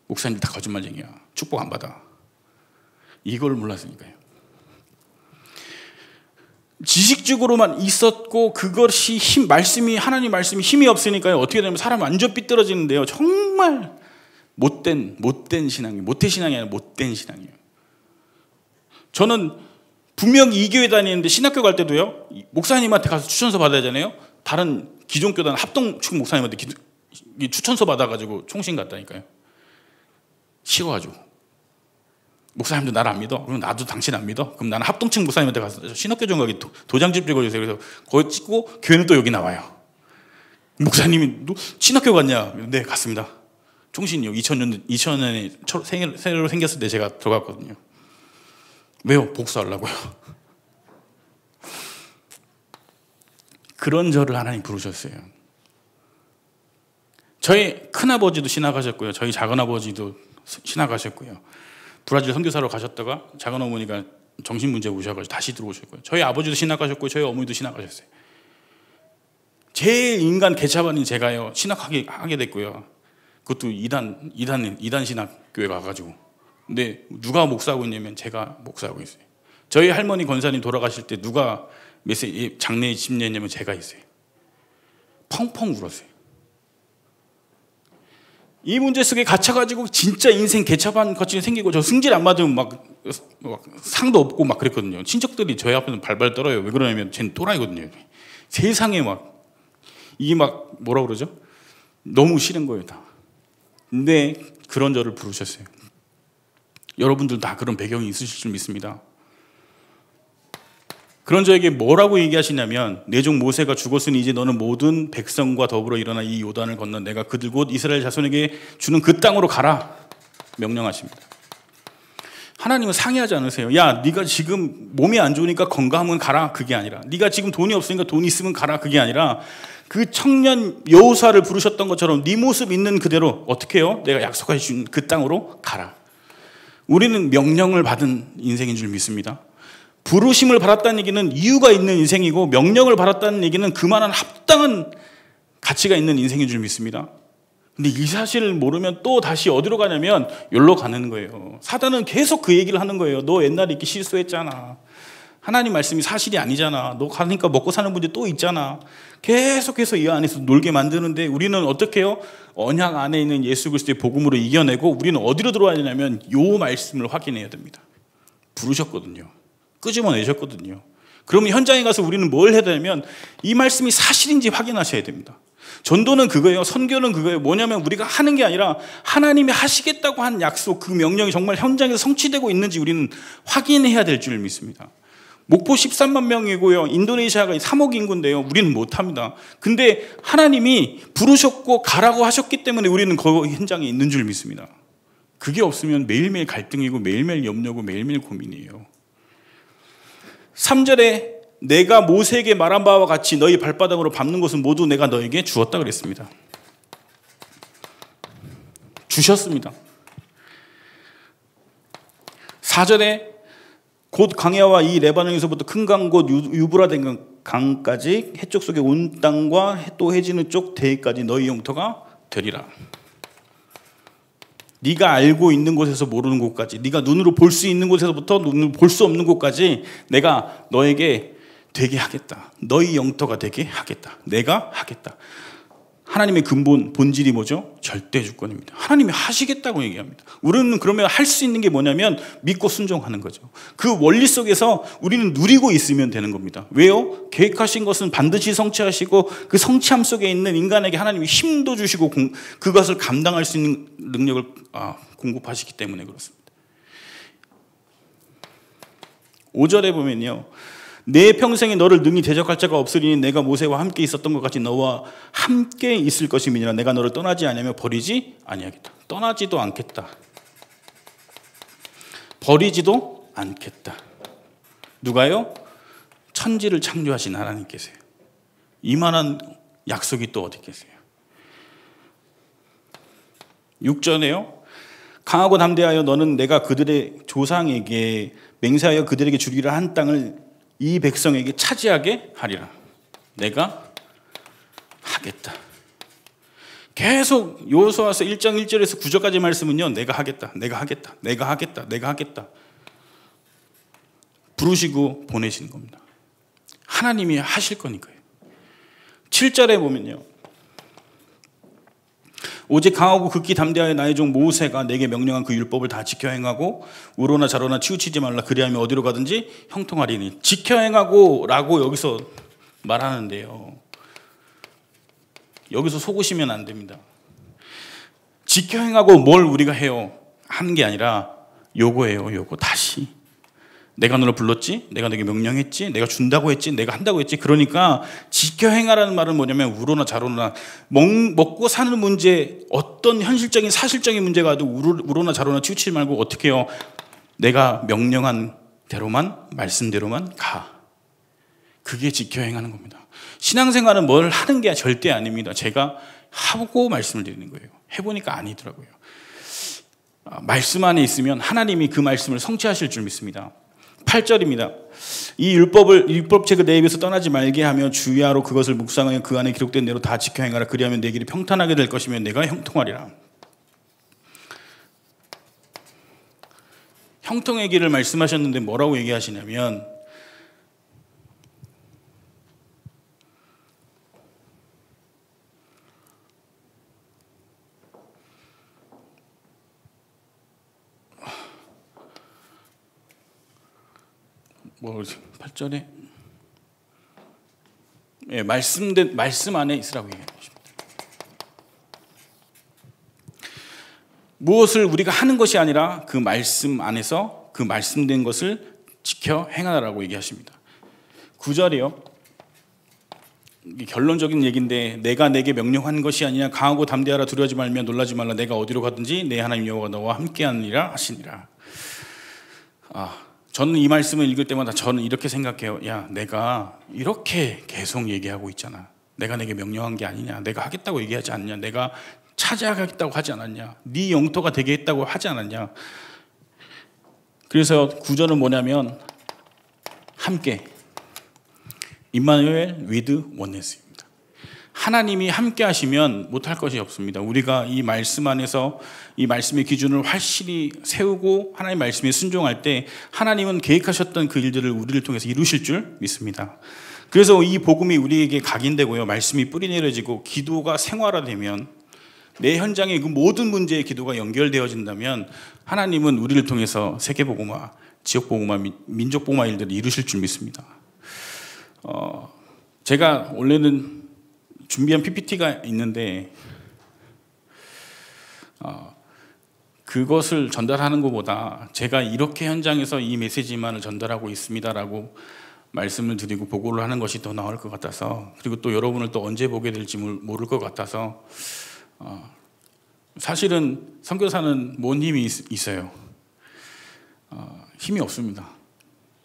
목사님 다 거짓말쟁이야. 축복 안 받아. 이걸 몰랐으니까요. 지식적으로만 있었고 그것이 말씀이 하나님 말씀이 힘이 없으니까요. 어떻게 되면 사람이 완전 삐뚤어지는데요. 정말 못된 신앙이에요. 모태 신앙이 아니라 못된 신앙이에요. 저는 분명히 이 교회 다니는데 신학교 갈 때도요. 목사님한테 가서 추천서 받아야 하잖아요. 다른 기존 교단 합동측 목사님한테 추천서 받아가지고 총신 갔다니까요. 쉬워가지고. 목사님도 나를 안 믿어? 그럼 나도 당신 안 믿어? 그럼 나는 합동측 목사님한테 가서 신학교 좀 가기 도장집 찍어주세요. 그래서 거기 찍고 교회는 또 여기 나와요. 목사님이 너 신학교 갔냐? 네, 갔습니다. 총신이요. 2000년에 새로 생겼을 때 제가 들어갔거든요. 왜요? 복수하려고요. 그런 저를 하나님 부르셨어요. 저희 큰아버지도 신학하셨고요. 저희 작은아버지도 신학하셨고요. 브라질 선교사로 가셨다가 작은어머니가 정신문제 오셔가지고 다시 들어오셨고요. 저희 아버지도 신학하셨고 저희 어머니도 신학하셨어요. 제일 인간 개차반인 제가요 신학하게 됐고요. 그것도 이단 신학교회 가가지고. 근데 누가 목사하고 있냐면 제가 목사하고 있어요. 저희 할머니 권사님 돌아가실 때 누가 장례에 집례했냐면 제가 있어요. 펑펑 울었어요. 이 문제 속에 갇혀가지고 진짜 인생 개차반 같이 생기고 저 승질 안 맞으면 막 상도 없고 막 그랬거든요. 친척들이 저희 앞에서 발발 떨어요. 왜 그러냐면 쟤는 또라이거든요. 세상에 이게 뭐라 그러죠? 너무 싫은 거예요 다. 근데 그런 저를 부르셨어요. 여러분들 다 그런 배경이 있으실 줄 믿습니다. 그런 저에게 뭐라고 얘기하시냐면 내 종 모세가 죽었으니 이제 너는 모든 백성과 더불어 일어나 이 요단을 건너 내가 그들 곧 이스라엘 자손에게 주는 그 땅으로 가라 명령하십니다. 하나님은 상의하지 않으세요. 야, 네가 지금 몸이 안 좋으니까 건강하면 가라. 그게 아니라 네가 지금 돈이 없으니까 돈 있으면 가라. 그게 아니라 그 청년 여호수아를 부르셨던 것처럼 네 모습 있는 그대로 어떻게 해요? 내가 약속해 준 그 땅으로 가라. 우리는 명령을 받은 인생인 줄 믿습니다. 부르심을 받았다는 얘기는 이유가 있는 인생이고 명령을 받았다는 얘기는 그만한 합당한 가치가 있는 인생인 줄 믿습니다. 근데 이 사실을 모르면 또 다시 어디로 가냐면 여기로 가는 거예요. 사단은 계속 그 얘기를 하는 거예요. 너 옛날에 이렇게 실수했잖아. 하나님 말씀이 사실이 아니잖아. 너 가니까 먹고 사는 문제 또 있잖아. 계속해서 이 안에서 놀게 만드는데 우리는 어떻게 해요? 언약 안에 있는 예수 그리스도의 복음으로 이겨내고 우리는 어디로 들어와야 되냐면 요 말씀을 확인해야 됩니다. 부르셨거든요. 끄집어내셨거든요. 그러면 현장에 가서 우리는 뭘 해야 되냐면 이 말씀이 사실인지 확인하셔야 됩니다. 전도는 그거예요. 선교는 그거예요. 뭐냐면 우리가 하는 게 아니라 하나님이 하시겠다고 한 약속, 그 명령이 정말 현장에서 성취되고 있는지 우리는 확인해야 될 줄 믿습니다. 목포 13만 명이고요. 인도네시아가 3억 인구인데요. 우리는 못합니다. 근데 하나님이 부르셨고 가라고 하셨기 때문에 우리는 그 현장에 있는 줄 믿습니다. 그게 없으면 매일매일 갈등이고 매일매일 염려고 매일매일 고민이에요. 3절에 내가 모세에게 말한 바와 같이 너희 발바닥으로 밟는 것은 모두 내가 너에게 주었다 그랬습니다. 주셨습니다. 4절에 곧 광야와 이 레바논에서부터 큰 강 곧 유브라데 강까지 해쪽 속에 온 땅과 또 해지는 쪽 대까지 너희 영토가 되리라. 네가 알고 있는 곳에서 모르는 곳까지, 네가 눈으로 볼 수 있는 곳에서부터 눈으로 볼 수 없는 곳까지 내가 너에게 되게 하겠다. 너희 영토가 되게 하겠다. 내가 하겠다. 하나님의 근본, 본질이 뭐죠? 절대 주권입니다. 하나님이 하시겠다고 얘기합니다. 우리는 그러면 할 수 있는 게 뭐냐면 믿고 순종하는 거죠. 그 원리 속에서 우리는 누리고 있으면 되는 겁니다. 왜요? 계획하신 것은 반드시 성취하시고 그 성취함 속에 있는 인간에게 하나님이 힘도 주시고 그것을 감당할 수 있는 능력을 공급하시기 때문에 그렇습니다. 5절에 보면요. 내 평생에 너를 능히 대적할 자가 없으리니 내가 모세와 함께 있었던 것 같이 너와 함께 있을 것임이니라. 내가 너를 떠나지 아니하며 버리지 아니하겠다. 떠나지도 않겠다. 버리지도 않겠다. 누가요? 천지를 창조하신 하나님께서요. 이만한 약속이 또 어디 계세요? 6절에요. 강하고 담대하여 너는 내가 그들의 조상에게 맹세하여 그들에게 주리라 한 땅을 이 백성에게 차지하게 하리라. 내가 하겠다. 계속 여호수아서 1장 1절에서 9절까지 말씀은요. 내가 하겠다. 내가 하겠다. 내가 하겠다. 내가 하겠다. 부르시고 보내시는 겁니다. 하나님이 하실 거니까요. 7절에 보면요. 오직 강하고 극히 담대하여 나의 종 모세가 내게 명령한 그 율법을 다 지켜 행하고 우로나 자로나 치우치지 말라. 그리하면 어디로 가든지 형통하리니. 지켜 행하고 라고 여기서 말하는데요. 여기서 속으시면 안 됩니다. 지켜 행하고 뭘 우리가 해요? 하는 게 아니라 요거예요. 요거 다시. 내가 너를 불렀지? 내가 너에게 명령했지? 내가 준다고 했지? 내가 한다고 했지? 그러니까 지켜 행하라는 말은 뭐냐면 우로나 자로나 먹고 사는 문제, 어떤 현실적인 사실적인 문제가 와도 우로나 자로나 치우치지 말고 어떻게 해요? 내가 명령한 대로만, 말씀대로만 가. 그게 지켜 행하는 겁니다. 신앙생활은 뭘 하는 게 절대 아닙니다. 제가 하고 말씀을 드리는 거예요. 해보니까 아니더라고요. 말씀 안에 있으면 하나님이 그 말씀을 성취하실 줄 믿습니다. 8절입니다. 이 율법책을 내 입에서 떠나지 말게 하며 주야로 그것을 묵상하여 그 안에 기록된 대로 다 지켜 행하라. 그리하면 내 길이 평탄하게 될 것이며 내가 형통하리라. 형통의 길을 말씀하셨는데 뭐라고 얘기하시냐면 뭐 8절에 예, 말씀 안에 있으라고 얘기합니다. 무엇을 우리가 하는 것이 아니라 그 말씀 안에서 그 말씀된 것을 지켜 행하라고 얘기하십니다. 9절이요. 결론적인 얘기인데 내가 내게 명령한 것이 아니냐 강하고 담대하라 두려워하지 말며 놀라지 말라 내가 어디로 가든지 내 하나님 여호와가 너와 함께하느니라 하시니라. 저는 이 말씀을 읽을 때마다 저는 이렇게 생각해요. 야, 내가 이렇게 계속 얘기하고 있잖아. 내가 내게 명령한 게 아니냐. 내가 하겠다고 얘기하지 않냐. 내가 찾아가겠다고 하지 않았냐. 네 영토가 되게 했다고 하지 않았냐. 그래서 구절은 뭐냐면 함께 임마누엘 with oneness입니다. 하나님이 함께 하시면 못할 것이 없습니다. 우리가 이 말씀 안에서 이 말씀의 기준을 확실히 세우고 하나님의 말씀에 순종할 때 하나님은 계획하셨던 그 일들을 우리를 통해서 이루실 줄 믿습니다. 그래서 이 복음이 우리에게 각인되고요. 말씀이 뿌리 내려지고 기도가 생활화되면 내 현장의 그 모든 문제의 기도가 연결되어진다면 하나님은 우리를 통해서 세계복음화, 지역복음화, 민족복음화 일들을 이루실 줄 믿습니다. 제가 원래는 준비한 PPT가 있는데 그것을 전달하는 것보다 제가 이렇게 현장에서 이 메시지만을 전달하고 있습니다라고 말씀을 드리고 보고를 하는 것이 더 나을 것 같아서 그리고 또 여러분을 또 언제 보게 될지 모를 것 같아서 사실은 선교사는 뭔 힘이 있어요? 힘이 없습니다.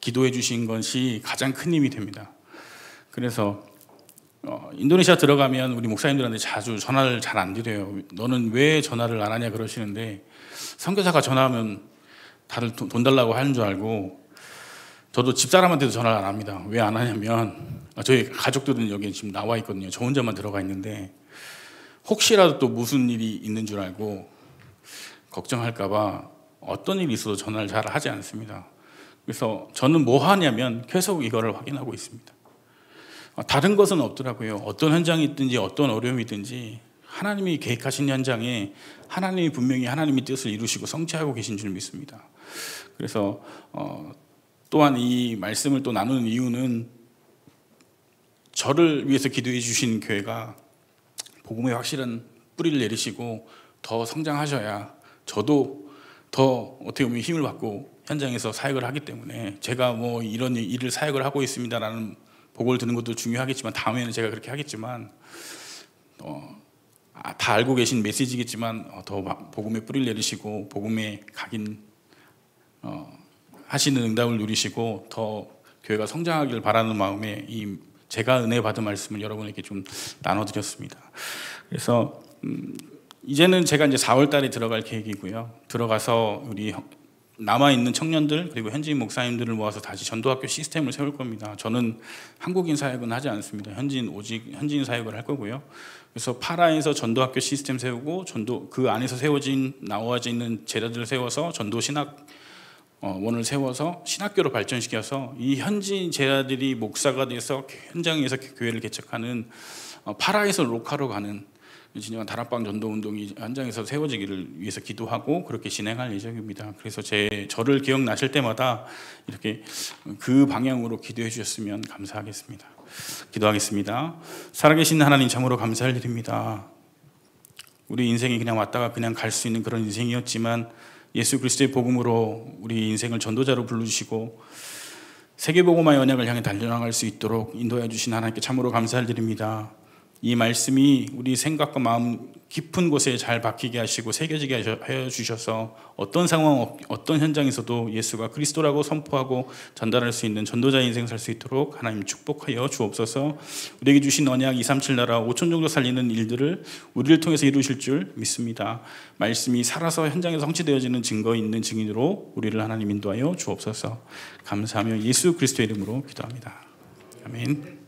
기도해 주신 것이 가장 큰 힘이 됩니다. 그래서 인도네시아 들어가면 우리 목사님들한테 자주 전화를 잘 안 드려요. 너는 왜 전화를 안 하냐 그러시는데 선교사가 전화하면 다들 돈 달라고 하는 줄 알고 저도 집사람한테도 전화를 안 합니다. 왜 안 하냐면 저희 가족들은 여기 지금 나와 있거든요. 저 혼자만 들어가 있는데 혹시라도 또 무슨 일이 있는 줄 알고 걱정할까 봐 어떤 일이 있어도 전화를 잘 하지 않습니다. 그래서 저는 뭐 하냐면 계속 이거를 확인하고 있습니다. 다른 것은 없더라고요. 어떤 현장이 있든지 어떤 어려움이 있든지 하나님이 계획하신 현장에 하나님이 분명히 하나님의 뜻을 이루시고 성취하고 계신 줄 믿습니다. 그래서 또한 이 말씀을 또 나누는 이유는 저를 위해서 기도해 주신 교회가 복음의 확실한 뿌리를 내리시고 더 성장하셔야 저도 더 어떻게 보면 힘을 받고 현장에서 사역을 하기 때문에 제가 뭐 이런 일을 사역을 하고 있습니다라는 보고를 듣는 것도 중요하겠지만 다음에는 제가 그렇게 하겠지만 다 알고 계신 메시지겠지만 더 복음의 뿌리를 내리시고 복음의 각인 하시는 응답을 누리시고 더 교회가 성장하기를 바라는 마음에 이 제가 은혜 받은 말씀을 여러분에게 좀 나눠드렸습니다. 그래서 이제는 제가 이제 4월 달에 들어갈 계획이고요. 들어가서 우리 남아있는 청년들 그리고 현지인 목사님들을 모아서 다시 전도학교 시스템을 세울 겁니다. 저는 한국인 사역은 하지 않습니다. 오직 현지인 사역을 할 거고요. 그래서 파라에서 전도학교 시스템 세우고 그 안에서 나와져 있는 제자들을 세워서 전도 신학 원을 세워서 신학교로 발전시켜서 이 현지인 제자들이 목사가 돼서 현장에서 교회를 개척하는 파라에서 로카로 가는 진정한 다락방 전도 운동이 현장에서 세워지기를 위해서 기도하고 그렇게 진행할 예정입니다. 그래서 저를 기억나실 때마다 이렇게 그 방향으로 기도해 주셨으면 감사하겠습니다. 기도하겠습니다. 살아계신 하나님, 참으로 감사할 일입니다. 우리 인생이 그냥 왔다가 그냥 갈 수 있는 그런 인생이었지만 예수 그리스도의 복음으로 우리 인생을 전도자로 불러주시고 세계복음화의 언약을 향해 달려나갈 수 있도록 인도해 주신 하나님께 참으로 감사할 일입니다. 이 말씀이 우리 생각과 마음 깊은 곳에 잘 박히게 하시고 새겨지게 하여 주셔서 어떤 상황, 어떤 현장에서도 예수가 그리스도라고 선포하고 전달할 수 있는 전도자의 인생 살 수 있도록 하나님 축복하여 주옵소서. 우리에게 주신 언약 237 나라 5천 정도 살리는 일들을 우리를 통해서 이루실 줄 믿습니다. 말씀이 살아서 현장에서 성취되어지는 증거 있는 증인으로 우리를 하나님 인도하여 주옵소서. 감사하며 예수 그리스도의 이름으로 기도합니다. 아멘.